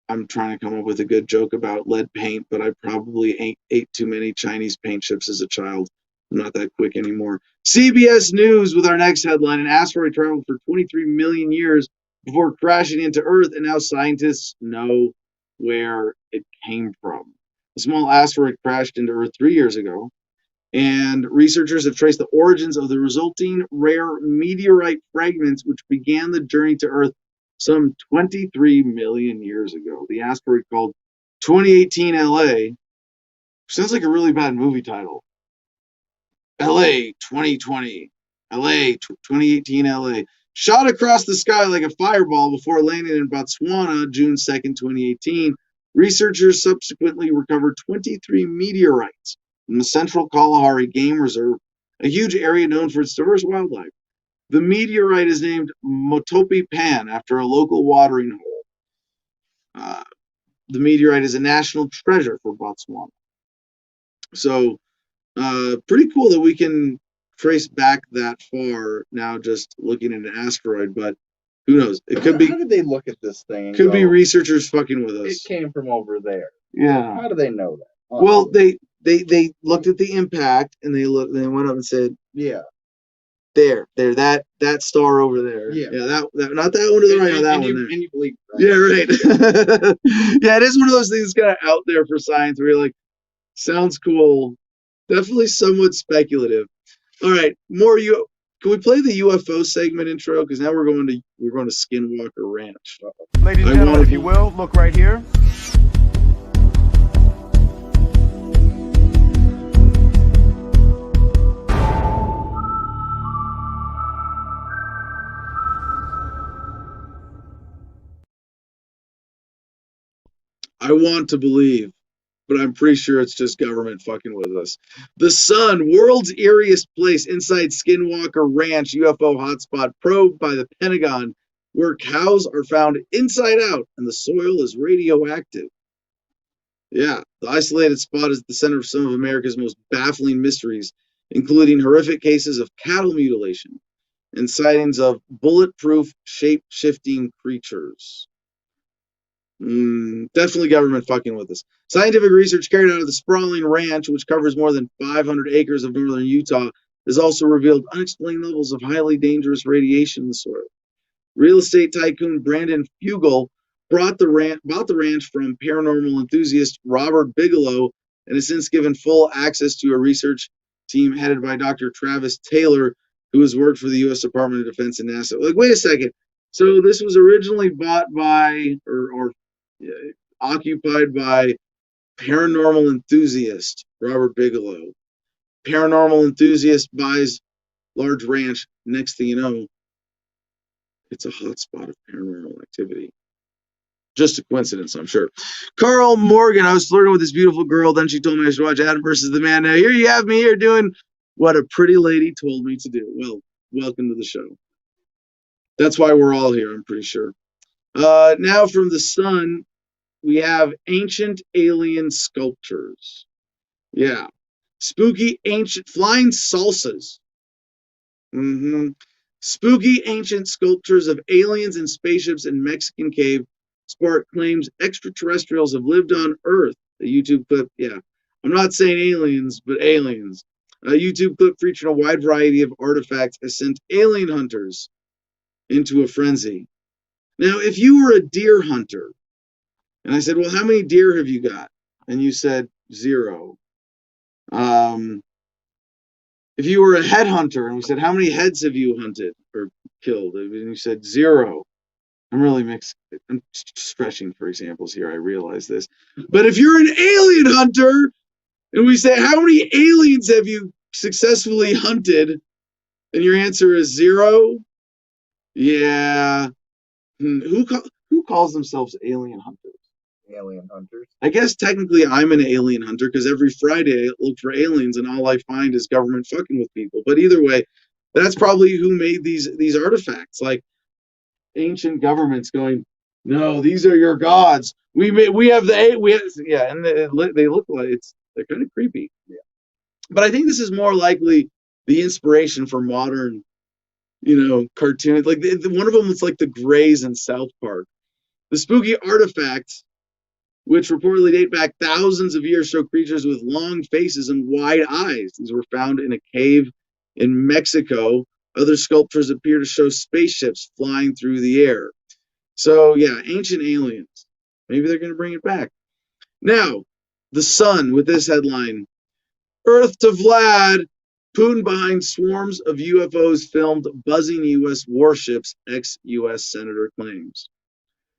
I'm trying to come up with a good joke about lead paint, but I probably ate too many Chinese paint chips as a child. I'm not that quick anymore. CBS News with our next headline: an asteroid traveled for 23 million years before crashing into Earth, and now scientists know where it came from. A small asteroid crashed into Earth 3 years ago, and researchers have traced the origins of the resulting rare meteorite fragments, which began the journey to Earth some 23 million years ago. The asteroid, called 2018 LA, sounds like a really bad movie title. LA 2020, LA 2018 LA, shot across the sky like a fireball before landing in Botswana June 2nd, 2018. Researchers subsequently recovered 23 meteorites from the Central Kalahari Game Reserve, a huge area known for its diverse wildlife. The meteorite is named Motopi Pan after a local watering hole. The meteorite is a national treasure for Botswana. So, pretty cool that we can trace back that far now just looking at an asteroid, but who knows? It could be. How did they look at this thing? And Could be go, researchers fucking with It us. came from over there. Yeah. How do they know that? Well, they looked at the impact and they went up and said, yeah. there, that star over there. Yeah. That not that one to the right, no, that and one you, there. and you believe that. Yeah, right. Yeah, it is one of those things kind of out there for science where you're like, sounds cool. Definitely somewhat speculative. All right, more can we play the UFO segment intro? Because now we're going to Skinwalker Ranch. Ladies I and gentlemen, wanna if you be- will, look right here. I want to believe, but I'm pretty sure it's just government fucking with us. The Sun, world's eeriest place inside Skinwalker Ranch UFO hotspot probed by the Pentagon, where cows are found inside out and the soil is radioactive. Yeah, the isolated spot is at the center of some of America's most baffling mysteries, including horrific cases of cattle mutilation and sightings of bulletproof shape-shifting creatures. Definitely government fucking with us. Scientific research carried out of the sprawling ranch, which covers more than 500 acres of northern Utah, has also revealed unexplained levels of highly dangerous radiation in the soil. Real estate tycoon Brandon Fugel bought the ranch from paranormal enthusiast Robert Bigelow and has since given full access to a research team headed by Dr. Travis Taylor, who has worked for the U.S. Department of Defense and NASA. Like, wait a second. So this was originally bought by or occupied by paranormal enthusiast Robert Bigelow. Paranormal enthusiast buys large ranch. Next thing you know, it's a hotspot of paranormal activity. Just a coincidence, I'm sure. Carl Morgan, I was flirting with this beautiful girl. Then she told me I should watch Adam versus the Man. Now here you have me here doing what a pretty lady told me to do. Well, welcome to the show. That's why we're all here, I'm pretty sure. Now from the Sun, we have ancient alien sculptures. Yeah. Spooky ancient flying salsas. Spooky ancient sculptures of aliens and spaceships in Mexican cave spark claims extraterrestrials have lived on Earth. A YouTube clip, yeah. I'm not saying aliens, but aliens. A YouTube clip featuring a wide variety of artifacts has sent alien hunters into a frenzy. Now, if you were a deer hunter, and I said, well, how many deer have you got? And you said 0. If you were a headhunter and we said, how many heads have you hunted or killed? And you said 0. I'm stretching for examples here. I realize this. But if you're an alien hunter and we say, how many aliens have you successfully hunted? And your answer is 0. Yeah. Who calls themselves alien hunters? Alien hunters. I guess technically I'm an alien hunter because every Friday I look for aliens and all I find is government fucking with people. But either way, that's probably who made these artifacts. Like ancient governments going, no, these are your gods. And they look like they're kind of creepy. Yeah. But I think this is more likely the inspiration for modern, cartoons. Like one of them was like the Greys in South Park. The spooky artifacts, which reportedly date back thousands of years, show creatures with long faces and wide eyes. These were found in a cave in Mexico. Other sculptures appear to show spaceships flying through the air. So, yeah, ancient aliens. Maybe they're going to bring it back. Now, the Sun with this headline, Earth to Vlad, Putin behind swarms of UFOs filmed buzzing U.S. warships, ex-U.S. senator claims.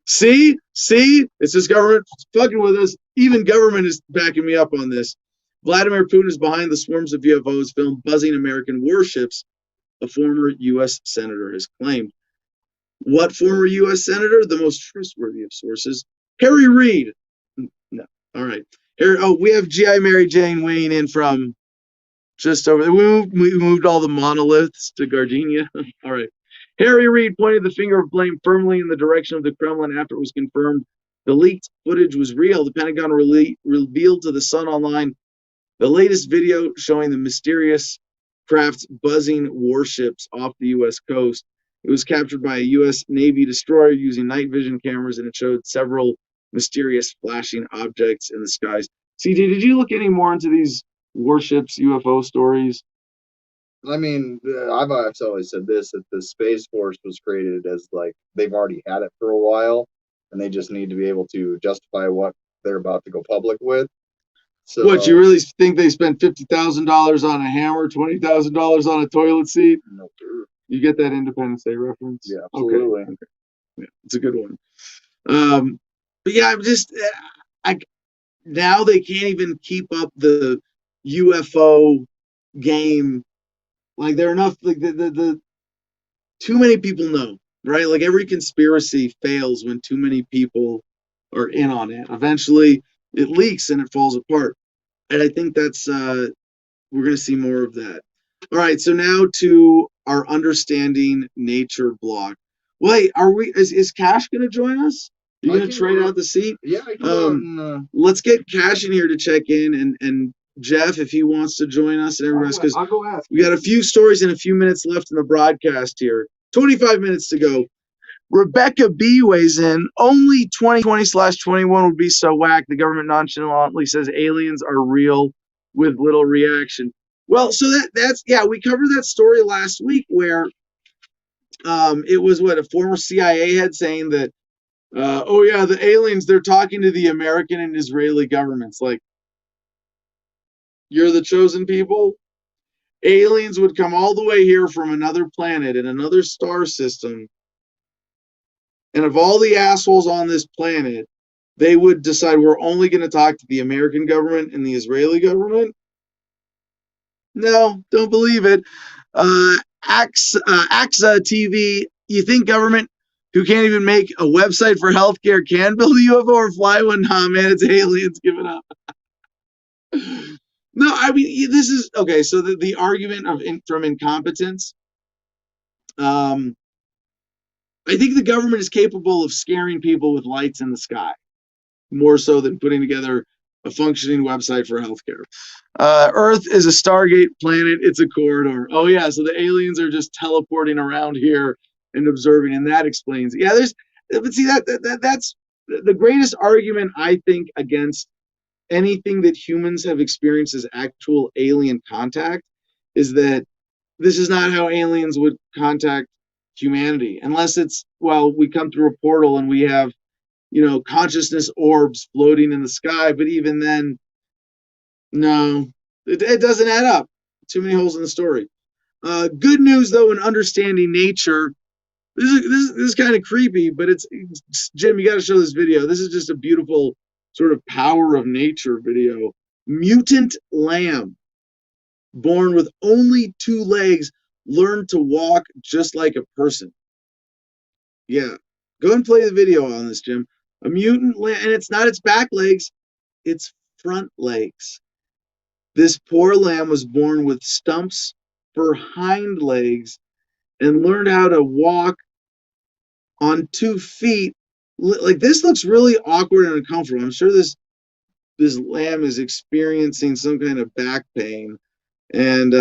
See, it's this government fucking with us. Even government is backing me up on this. Vladimir Putin is behind the swarms of UFOs filmed buzzing American warships, a former U.S. senator has claimed. What former U.S. senator? The most trustworthy of sources. Harry Reid. No. All right. We have G.I. Mary Jane weighing in from just over there. We moved all the monoliths to Gardenia. All right. Harry Reid pointed the finger of blame firmly in the direction of the Kremlin after it was confirmed the leaked footage was real. The Pentagon revealed to the Sun Online the latest video showing the mysterious crafts buzzing warships off the U.S. coast. It was captured by a U.S. Navy destroyer using night vision cameras, and it showed several mysterious flashing objects in the skies. CJ, did you look any more into these warships, UFO stories? I mean, I've always said this, that the Space Force was created as like they've already had it for a while, and they just need to be able to justify what they're about to go public with. So What, you really think they spent $50,000 on a hammer, $20,000 on a toilet seat? No, sir. You get that Independence Day reference? Yeah, Okay, absolutely. okay. Yeah, it's a good one. But yeah, I'm just, I now they can't even keep up the UFO game. Like there are enough, like the too many people know, right? Like every conspiracy fails when too many people are in on it. Eventually, it leaks and it falls apart. And I think that's we're going to see more of that. All right, so now to our understanding nature block. Wait, are we? Is Cash going to join us? Are you I going to can trade go- out the seat? Yeah, I can go out Let's get Cash in here to check in, and Jeff, if he wants to join us, and everyone else, because I'll go ask. we got a few stories and a few minutes left in the broadcast here. 25 minutes to go. Rebecca B weighs in. Only 2020/21 would be so whack. The government nonchalantly says aliens are real with little reaction. Well, so that's yeah, we covered that story last week where it was what a former CIA head saying that oh yeah, the aliens, they're talking to the American and Israeli governments. Like, you're the chosen people? Aliens would come all the way here from another planet in another star system. And of all the assholes on this planet, they would decide we're only going to talk to the American government and the Israeli government? No, don't believe it. AXA TV, you think government who can't even make a website for healthcare can build a UFO or fly one? Nah, man, it's aliens. Give it up. No, I mean, this is okay. So the argument from incompetence, I think the government is capable of scaring people with lights in the sky more so than putting together a functioning website for healthcare. Earth is a Stargate planet. It's a corridor. Oh yeah, so the aliens are just teleporting around here and observing, and that explains. Yeah, but see that's the greatest argument I think against anything that humans have experienced as actual alien contact is that this is not how aliens would contact humanity, unless it's, well, we come through a portal and we have, consciousness orbs floating in the sky. But even then, no, it doesn't add up. Too many holes in the story. Good news, though, in understanding nature. This is kind of creepy, but it's Jim, you got to show this video. This is just a beautiful sort of power of nature video. Mutant lamb, born with only 2 legs, learned to walk just like a person. Yeah, go and play the video on this, Jim. A mutant lamb, and it's not its back legs, its front legs. This poor lamb was born with stumps for hind legs and learned how to walk on 2 feet. Like, this looks really awkward and uncomfortable. I'm sure this lamb is experiencing some kind of back pain, and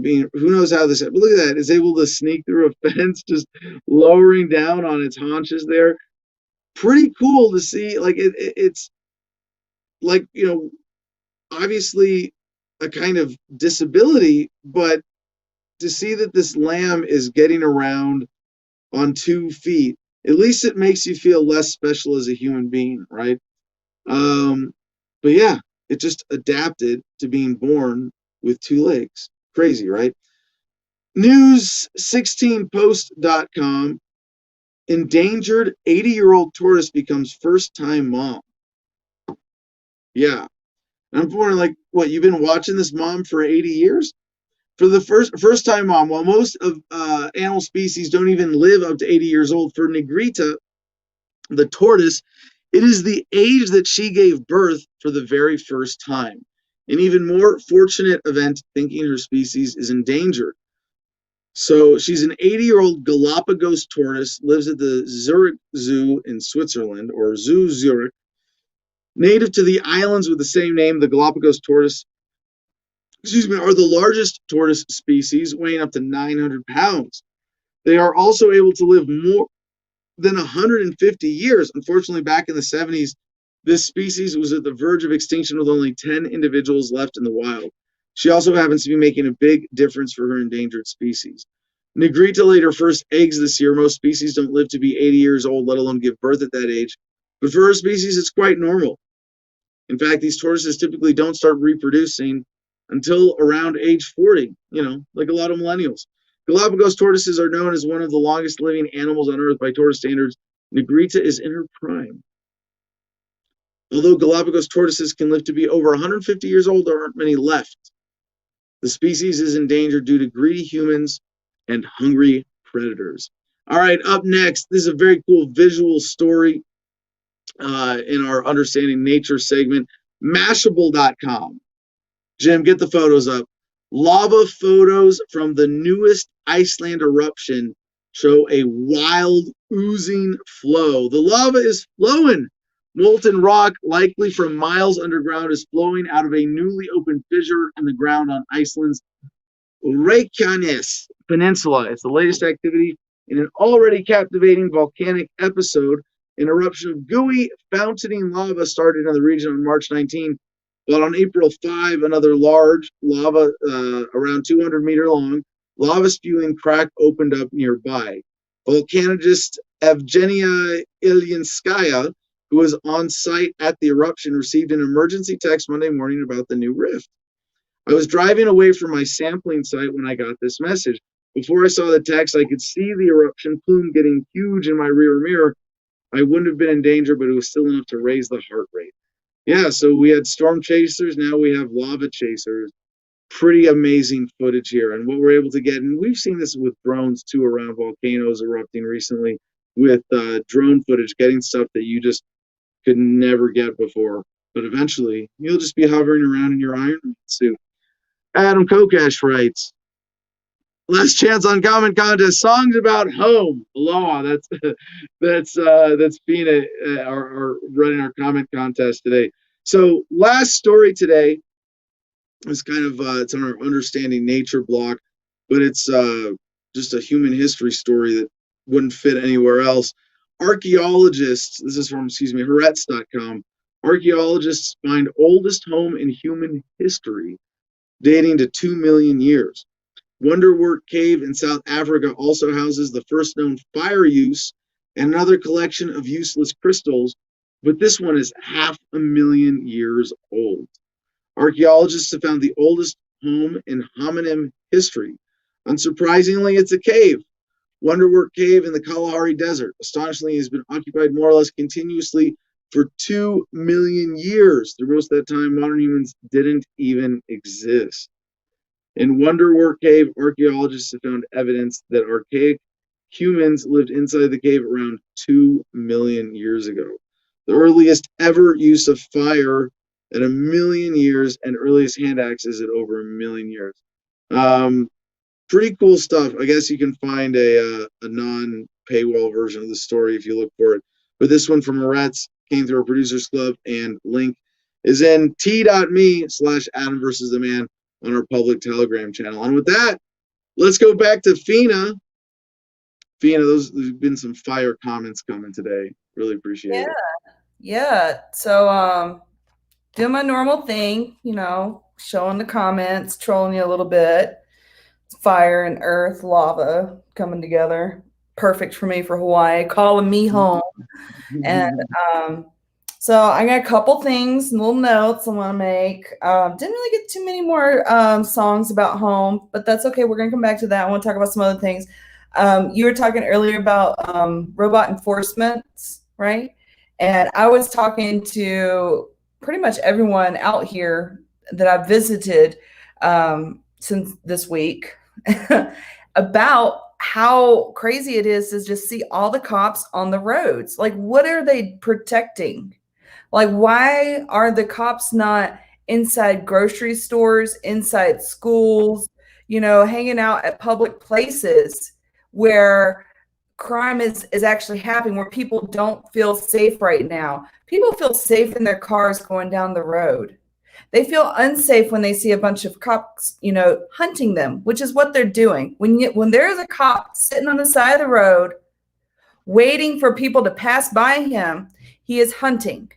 being, who knows how this. But look at that! It's able to sneak through a fence, just lowering down on its haunches there. Pretty cool to see. Like it's like, obviously a kind of disability, but to see that this lamb is getting around on 2 feet, at least it makes you feel less special as a human being, right? But yeah, it just adapted to being born with 2 legs. Crazy, right? News16post.com. Endangered 80-year-old tortoise becomes first-time mom. Yeah. I'm wondering, like, what, you've been watching this mom for 80 years? For the first-time mom, while most of animal species don't even live up to 80 years old, for Negrita, the tortoise, it is the age that she gave birth for the very first time. An even more fortunate event, thinking her species is endangered. So she's an 80-year-old Galapagos tortoise, lives at the Zurich Zoo in Switzerland, or Zoo Zurich. Native to the islands with the same name, the Galapagos tortoise, are the largest tortoise species, weighing up to 900 pounds. They are also able to live more than 150 years. Unfortunately, back in the 70s, this species was at the verge of extinction with only 10 individuals left in the wild. She also happens to be making a big difference for her endangered species. Negrita laid her first eggs this year. Most species don't live to be 80 years old, let alone give birth at that age. But for her species, it's quite normal. In fact, these tortoises typically don't start reproducing until around age 40, like a lot of millennials. Galapagos tortoises are known as one of the longest living animals on Earth by tortoise standards. Negrita is in her prime. Although Galapagos tortoises can live to be over 150 years old, there aren't many left. The species is endangered due to greedy humans and hungry predators. All right, up next, this is a very cool visual story in our Understanding Nature segment, Mashable.com. Jim, get the photos up. Lava photos from the newest Iceland eruption show a wild oozing flow. The lava is flowing. Molten rock, likely from miles underground, is flowing out of a newly opened fissure in the ground on Iceland's Reykjanes Peninsula. It's the latest activity in an already captivating volcanic episode. An eruption of gooey, fountaining lava started in the region on March 19, but on April 5, another large lava, around 200-meter long, lava spewing crack opened up nearby. Volcanologist Evgenia Ilyanskaya, who was on site at the eruption, received an emergency text Monday morning about the new rift. I was driving away from my sampling site when I got this message. Before I saw the text, I could see the eruption plume getting huge in my rear mirror. I wouldn't have been in danger, but it was still enough to raise the heart rate. Yeah, so we had storm chasers. Now we have lava chasers. Pretty amazing footage here. And what we're able to get, and we've seen this with drones too around volcanoes erupting recently with drone footage, getting stuff that you just could never get before. But eventually, you'll just be hovering around in your Iron Man suit. Adam Kokesh writes, last chance on comment contest, songs about home. Aloha. That's Fina are running our comment contest today. So last story today is kind of it's on our Understanding Nature block, but it's just a human history story that wouldn't fit anywhere else. Archaeologists, this is from Haaretz.com. Archaeologists find oldest home in human history, dating to 2 million years. Wonderwork Cave in South Africa also houses the first known fire use and another collection of useless crystals, but this one is 500,000 years old. Archaeologists have found the oldest home in hominin history. Unsurprisingly, it's a cave. Wonderwork Cave in the Kalahari Desert, astonishingly, has been occupied more or less continuously for 2 million years. Through most of that time, modern humans didn't even exist. In Wonderwork Cave, archaeologists have found evidence that archaic humans lived inside the cave around 2 million years ago. The earliest ever use of fire at 1 million years, and earliest hand axes at over 1 million years. Pretty cool stuff. I guess you can find a non-paywall version of the story if you look for it. But this one from Haaretz came through our Producers Club, and link is in t.me/Adam versus the Man on our public Telegram channel. And with that, let's go back to Fina. Fina, there's been some fire comments coming today. Really appreciate it. Yeah. So doing my normal thing, showing the comments, trolling you a little bit. Fire and earth, lava coming together. Perfect for me for Hawaii, calling me home. And so I got a couple things, little notes I want to make. Didn't really get too many more songs about home, but that's okay. We're going to come back to that. I want to talk about some other things. You were talking earlier about robot enforcement, right? And I was talking to pretty much everyone out here that I've visited since this week about how crazy it is to just see all the cops on the roads. Like, what are they protecting? Like, why are the cops not inside grocery stores, inside schools, hanging out at public places where crime is actually happening, where people don't feel safe right now? People feel safe in their cars going down the road. They feel unsafe when they see a bunch of cops, hunting them, which is what they're doing. When there is a cop sitting on the side of the road waiting for people to pass by him, he is hunting.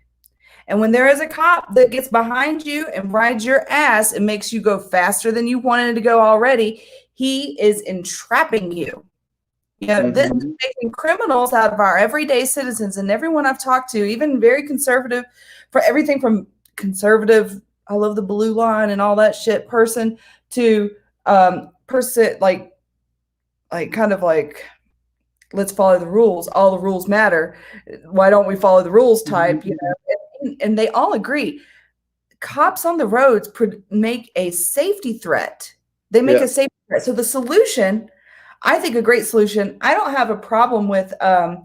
And when there is a cop that gets behind you and rides your ass and makes you go faster than you wanted to go already, he is entrapping you. This is making criminals out of our everyday citizens. And everyone I've talked to, even very conservative, for everything from conservative, I love the blue line and all that shit person to person like kind of like, let's follow the rules. All the rules matter. Why don't we follow the rules type? You know, and they all agree. Cops on the roads make a safety threat. They make a safety threat. So the solution, I think, a great solution. I don't have a problem with the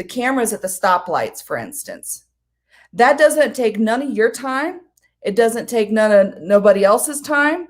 cameras at the stoplights, for instance. That doesn't take none of your time. It doesn't take none of nobody else's time.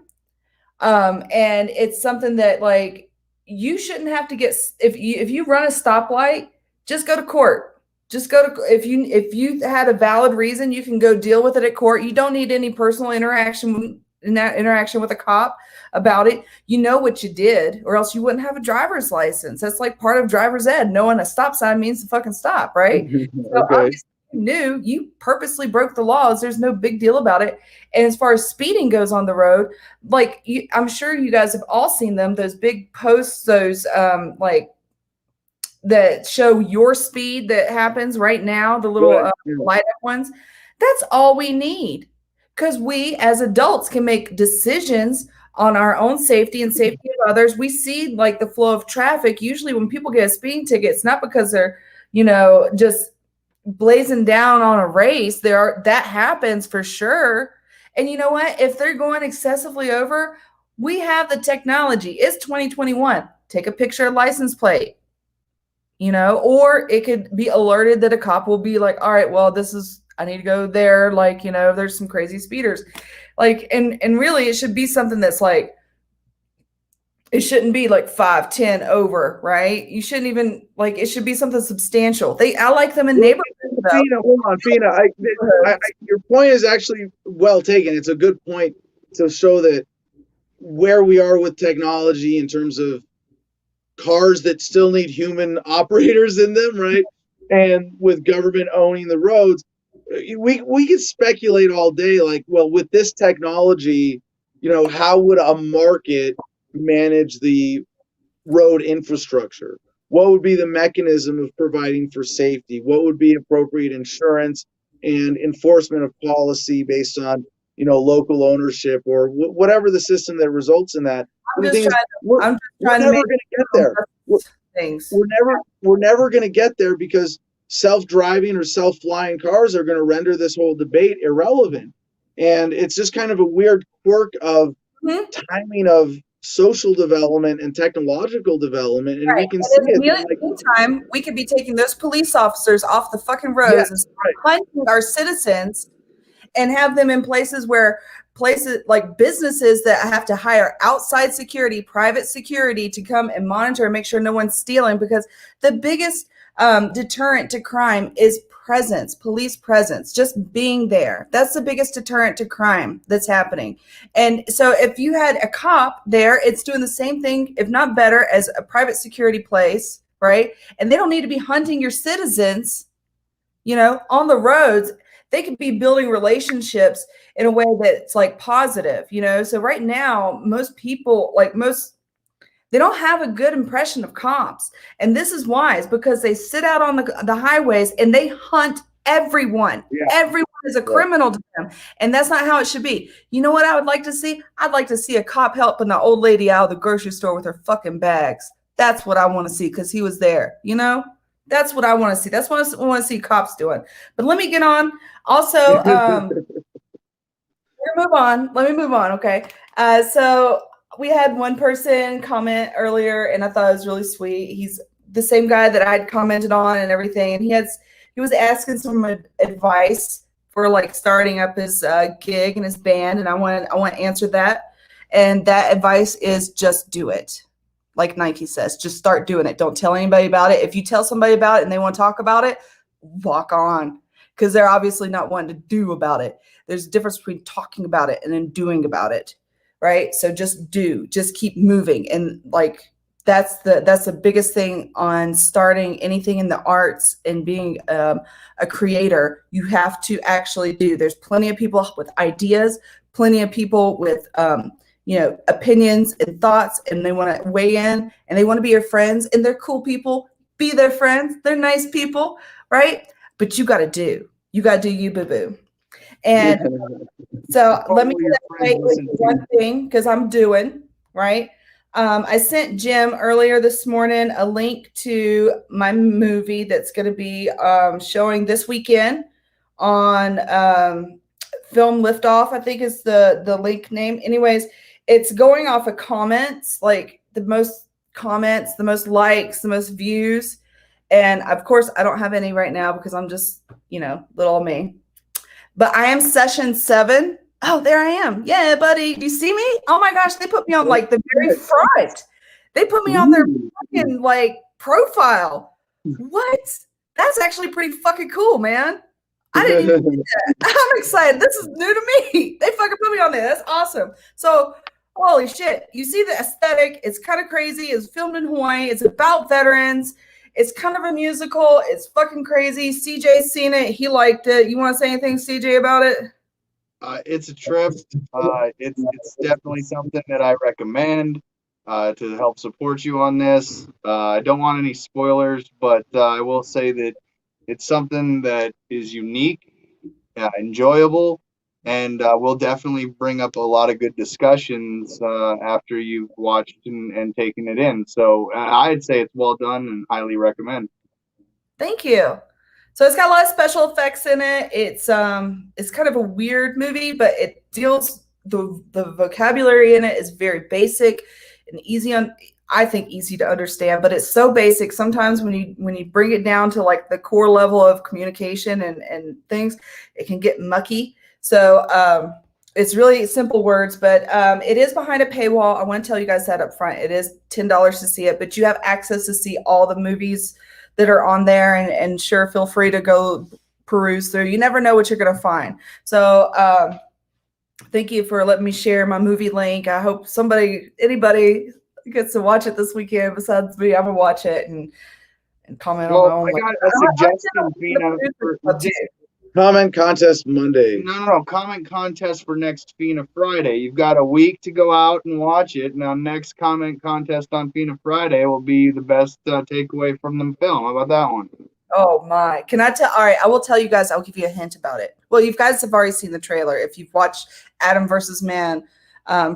And it's something that, like, you shouldn't have to get, if you run a stoplight, just go to court. Just go to, if you had a valid reason, you can go deal with it at court. You don't need any personal interaction with a cop about it. You know what you did, or else you wouldn't have a driver's license. That's like part of driver's ed. Knowing a stop sign means to fucking stop, right? So obviously you knew, you purposely broke the laws. There's no big deal about it. And as far as speeding goes on the road, like, I'm sure you guys have all seen them, those big posts, those like that show your speed that happens right now, the little light up ones. That's all we need, because we as adults can make decisions on our own safety and safety of others. We see, like, the flow of traffic. Usually when people get a speeding ticket, it's not because they're, you know, just blazing down on a race. That happens for sure. And you know what? If they're going excessively over, we have the technology. It's 2021. Take a picture of license plate, you know, or it could be alerted that a cop will be like, all right, well, I need to go there. Like, you know, there's some crazy speeders. Like, and really it should be something that's like, it shouldn't be like 5, 10 over, right? You shouldn't even, like, it should be something substantial. I like them in neighborhoods. Fina, hold on, Fina. Your point is actually well taken. It's a good point to show that where we are with technology in terms of cars that still need human operators in them, right? And with government owning the roads, we could speculate all day, like, well, with this technology, you know, how would a market manage the road infrastructure? What would be the mechanism of providing for safety? What would be appropriate insurance and enforcement of policy based on, you know, local ownership or whatever the system that results in that? I'm just trying We're never going to get there. Things. We're never going to get there, because self-driving or self-flying cars are going to render this whole debate irrelevant. And it's just kind of a weird quirk of timing of social development and technological development, and we can see it. In the meantime, we could be taking those police officers off the fucking roads and hunting our citizens, and have them in places like businesses that have to hire outside security, private security, to come and monitor and make sure no one's stealing, because the biggest deterrent to crime is presence, police presence, just being there. That's the biggest deterrent to crime that's happening. And so if you had a cop there, it's doing the same thing, if not better, as a private security place, right? And they don't need to be hunting your citizens, you know, on the roads. They could be building relationships in a way that's like positive, you know? So right now, most people, they don't have a good impression of cops. And this is why. It's because they sit out on the highways and they hunt everyone. Yeah. Everyone is a criminal to them. And that's not how it should be. You know what I would like to see? I'd like to see a cop helping the old lady out of the grocery store with her fucking bags. That's what I want to see, because he was there, you know? That's what I want to see. That's what I want to see cops doing. But let me get on. Also, let me move on. Okay. So we had one person comment earlier, and I thought it was really sweet. He's the same guy that I had commented on and everything. And he was asking some advice for, like, starting up his gig and his band. And I want to answer that. And that advice is just do it. Like Nike says, just start doing it. Don't tell anybody about it. If you tell somebody about it and they want to talk about it, walk on, because they're obviously not wanting to do about it. There's a difference between talking about it and then doing about it, right? So just keep moving. And, like, that's the biggest thing on starting anything in the arts and being a creator. You have to actually do. There's plenty of people with ideas, plenty of people with opinions and thoughts, and they want to weigh in, and they want to be your friends, and they're cool people. Be their friends. They're nice people, right? But you got to do. you got to do you, boo boo. And so let me Hopefully your friends say listen one thing because I'm doing right. I sent Jim earlier this morning a link to my movie that's going to be showing this weekend on Film Liftoff, I think is the link name. Anyways, it's going off of comments, like the most comments, the most likes, the most views. And of course, I don't have any right now because I'm just, little me. But I am session 7. Oh, there I am. Yeah, buddy. Do you see me? Oh my gosh, they put me on like the very front. They put me on their fucking like profile. What? That's actually pretty fucking cool, man. I didn't even do that. I'm excited. This is new to me. They fucking put me on there. That's awesome. So, holy shit. You see the aesthetic. It's kind of crazy. It's filmed in Hawaii. It's about veterans. It's kind of a musical. It's fucking crazy. CJ's seen it. He liked it. You want to say anything, CJ, about it? It's a trip. It's definitely something that I recommend to help support you on this. I don't want any spoilers, but I will say that it's something that is unique, enjoyable, and will definitely bring up a lot of good discussions after you've watched and taken it in. So I'd say it's well done and highly recommend. Thank you. So it's got a lot of special effects in it. It's kind of a weird movie, but it deals the vocabulary in it is very basic and easy easy to understand, but it's so basic. Sometimes when you bring it down to like the core level of communication and things, it can get mucky. So it's really simple words, but it is behind a paywall. I want to tell you guys that up front. It is $10 to see it, but you have access to see all the movies that are on there, and sure, feel free to go peruse through. You never know what you're going to find. So thank you for letting me share my movie link. I hope anybody gets to watch it this weekend besides me. I'm going to watch it and comment on my own. I got a suggestion, Fina. Comment contest Monday. No. Comment contest for next FINA Friday. You've got a week to go out and watch it. Now, next comment contest on FINA Friday will be the best takeaway from the film. How about that one? Oh my! Can I tell? All right, I will tell you guys. I'll give you a hint about it. Well, you guys have already seen the trailer if you've watched Adam versus Man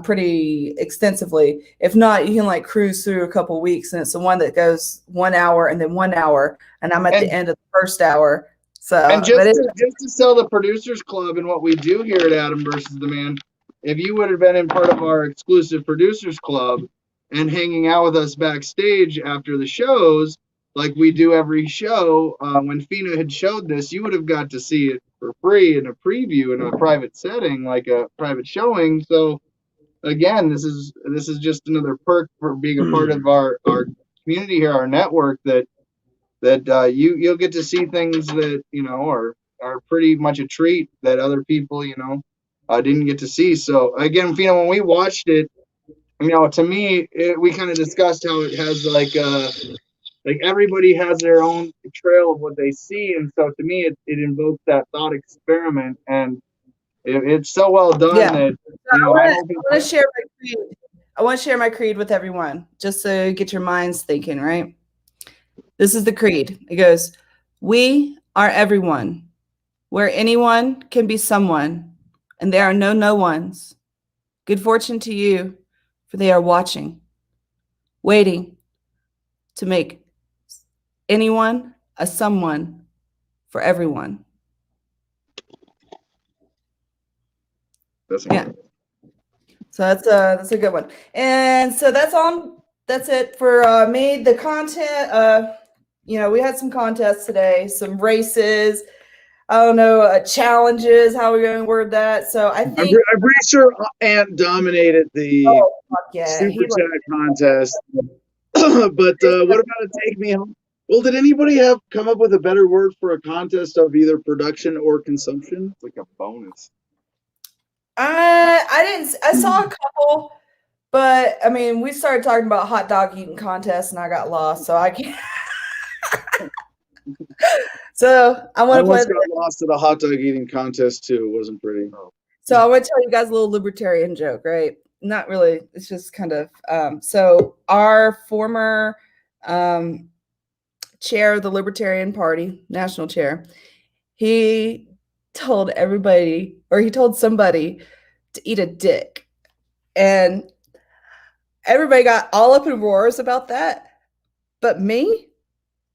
pretty extensively. If not, you can like cruise through a couple weeks, and it's the one that goes 1 hour and then 1 hour, and I'm at the end of the first hour. So, and just to sell the Producers Club and what we do here at Adam versus the Man, if you would have been in part of our exclusive Producers Club and hanging out with us backstage after the shows, like we do every show, when FINA had showed this, you would have got to see it for free in a preview in a private setting, like a private showing. So, again, this is just another perk for being a part of our community here, our network, that you'll get to see things that are pretty much a treat that other people didn't get to see. So again, when we watched it, to me, we kind of discussed how it has like everybody has their own trail of what they see, and so to me, it invokes that thought experiment, and it's so well done that I want to share my creed. I want to share my creed with everyone, just to get your minds thinking, right? This is the creed. It goes, we are everyone, where anyone can be someone, and there are no ones. Good fortune to you, for they are watching, waiting to make anyone a someone for everyone. Yeah. So that's a good one. And so that's it for me. The content, we had some contests today, some races, I don't know, challenges, how we're going to word that. So I think I'm pretty sure Ant dominated the super chat contest. But what about a take me home? Well, did anybody come up with a better word for a contest of either production or consumption? It's like a bonus. I saw a couple, but I mean, we started talking about hot dog eating contests, and I got lost, so I can't. So I want to play. Got lost at a hot dog eating contest too. It wasn't pretty. So I want to tell you guys a little libertarian joke, right? Not really. It's just kind of. So our former chair of the Libertarian Party, national chair, he told everybody, or he told somebody to eat a dick. And everybody got all up in roars about that. But me,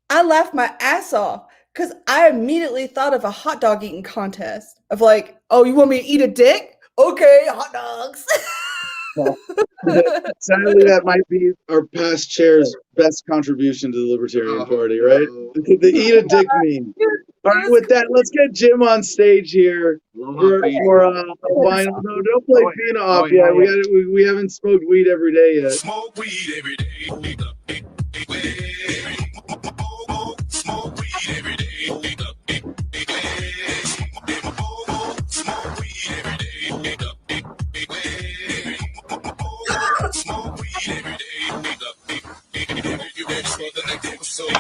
I laughed my ass off because I immediately thought of a hot dog eating contest of like, oh, you want me to eat a dick? Okay, hot dogs. Sadly, that might be our past chair's best contribution to the Libertarian Oh, Party, right? no. The eat a dick meme. All right, with that, let's get Jim on stage here for a final. No, don't play Fina off yet. We haven't smoked weed every day yet. Smoke weed every day. Smoke weed every day. Smoke weed every day. Smoke weed every day. You ready for the next episode?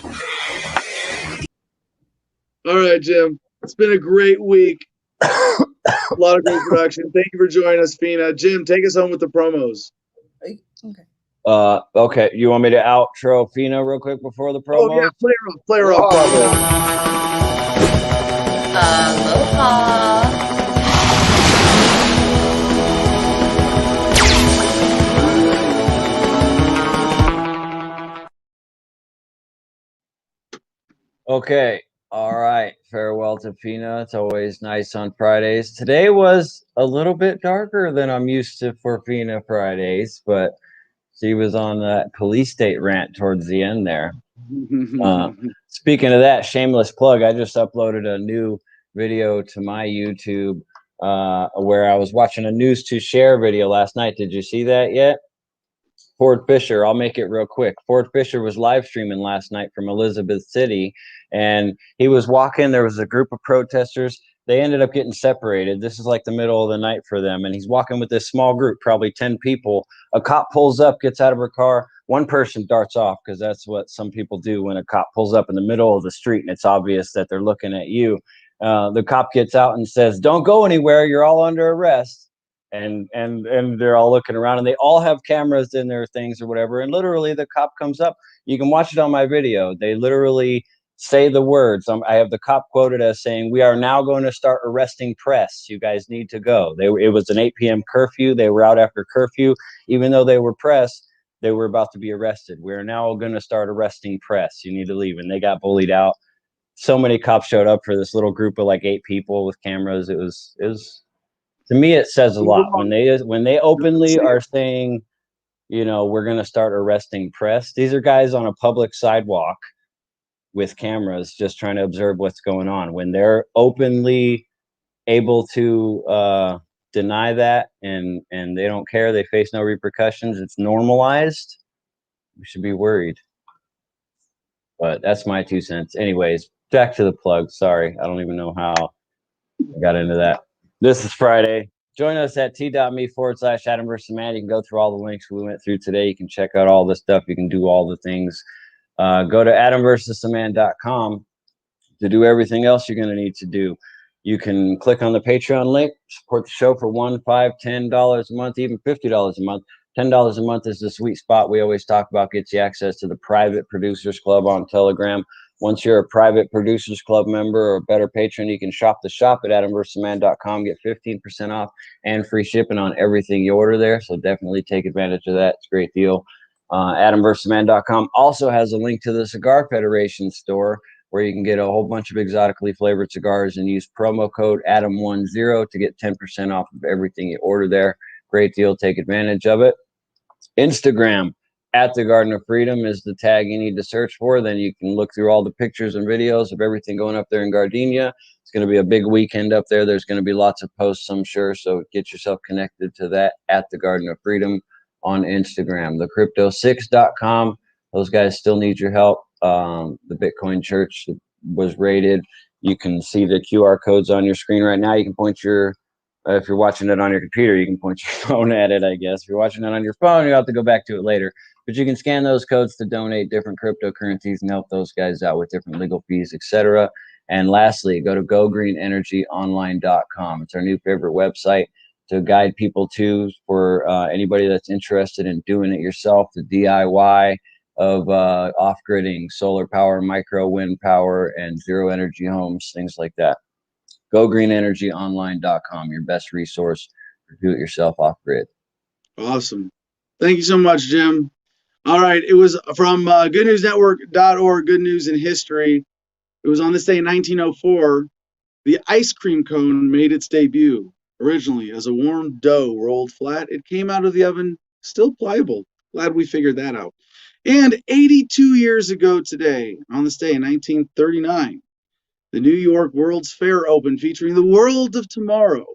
All right, Jim. It's been a great week. A lot of great production. Thank you for joining us, Fina. Jim, take us home with the promos. Okay. Okay. You want me to outro Fina real quick before the promo? Oh yeah, play her off. Bravo. Aloha. Okay. All right. Farewell to Fina. It's always nice on Fridays. Today was a little bit darker than I'm used to for Fina Fridays, but she was on that police state rant towards the end there. Speaking of that, shameless plug, I just uploaded a new video to my YouTube where I was watching a News to Share video last night. Did you see that yet? Ford Fisher, I'll make it real quick. Ford Fisher was live streaming last night from Elizabeth City, and he was walking. There was a group of protesters. They ended up getting separated. This is like the middle of the night for them, and he's walking with this small group, probably 10 people. A cop pulls up, gets out of her car. One person darts off because that's what some people do when a cop pulls up in the middle of the street and it's obvious that they're looking at you. The cop gets out and says, "Don't go anywhere. You're all under arrest." And they're all looking around, and they all have cameras in their things or whatever. And literally, the cop comes up. You can watch it on my video. They literally say the words. I have the cop quoted as saying, "We are now going to start arresting press. You guys need to go." It was an 8 p.m. curfew. They were out after curfew. Even though they were press, they were about to be arrested. We're now going to start arresting press. You need to leave. And they got bullied out. So many cops showed up for this little group of like 8 people with cameras. It was. To me, it says a lot when they openly are saying, you know, we're going to start arresting press. These are guys on a public sidewalk with cameras just trying to observe what's going on. When they're openly able to deny that and they don't care, they face no repercussions, it's normalized, we should be worried. But that's my 2 cents. Anyways, back to the plug. Sorry, I don't even know how I got into that. This is Friday. Join us at t.me/Adam vs. Man. You can go through all the links we went through today. You can check out all the stuff. You can do all the things. Go to adamversustheman.com to do everything else you're going to need to do. You can click on the Patreon link, support the show for $1, $5, $10 a month, even $50 a month. $10 a month is the sweet spot we always talk about. Gets you access to the private producers club on Telegram. Once you're a private producers club member or a better patron, you can shop the shop at adamversustheman.com, get 15% off and free shipping on everything you order there. So definitely take advantage of that. It's a great deal. Adamversustheman.com also has a link to the Cigar Federation store where you can get a whole bunch of exotically flavored cigars and use promo code ADAM10 to get 10% off of everything you order there. Great deal. Take advantage of it. Instagram at the Garden of Freedom is the tag you need to search for. Then you can look through all the pictures and videos of everything going up there in Gardenia. It's going to be a big weekend up there. There's going to be lots of posts, I'm sure. So get yourself connected to that at the Garden of Freedom on Instagram. TheCrypto6.com. Those guys still need your help. The Bitcoin Church was raided. You can see the QR codes on your screen right now. You can point your if you're watching it on your computer, you can point your phone at it, I guess. If you're watching it on your phone, you have to go back to it later. But you can scan those codes to donate different cryptocurrencies and help those guys out with different legal fees, etc. And lastly, go to gogreenenergyonline.com. It's our new favorite website to guide people to for anybody that's interested in doing it yourself, the DIY of off-gridding, solar power, micro wind power, and zero energy homes, things like that. GoGreenEnergyOnline.com, your best resource for do-it-yourself off-grid. Awesome. Thank you so much, Jim. All right. It was from goodnewsnetwork.org, Good News in History. It was on this day in 1904, the ice cream cone made its debut. Originally as a warm dough rolled flat, it came out of the oven still pliable. Glad we figured that out. And 82 years ago today, on this day in 1939, the New York World's Fair opened, featuring the world of tomorrow,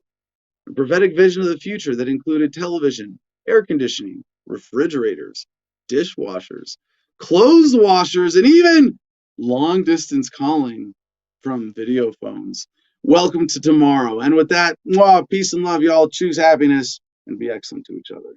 a prophetic vision of the future that included television, air conditioning, refrigerators, dishwashers, clothes washers, and even long-distance calling from video phones. Welcome to tomorrow. And with that, peace and love, y'all. Choose happiness and be excellent to each other.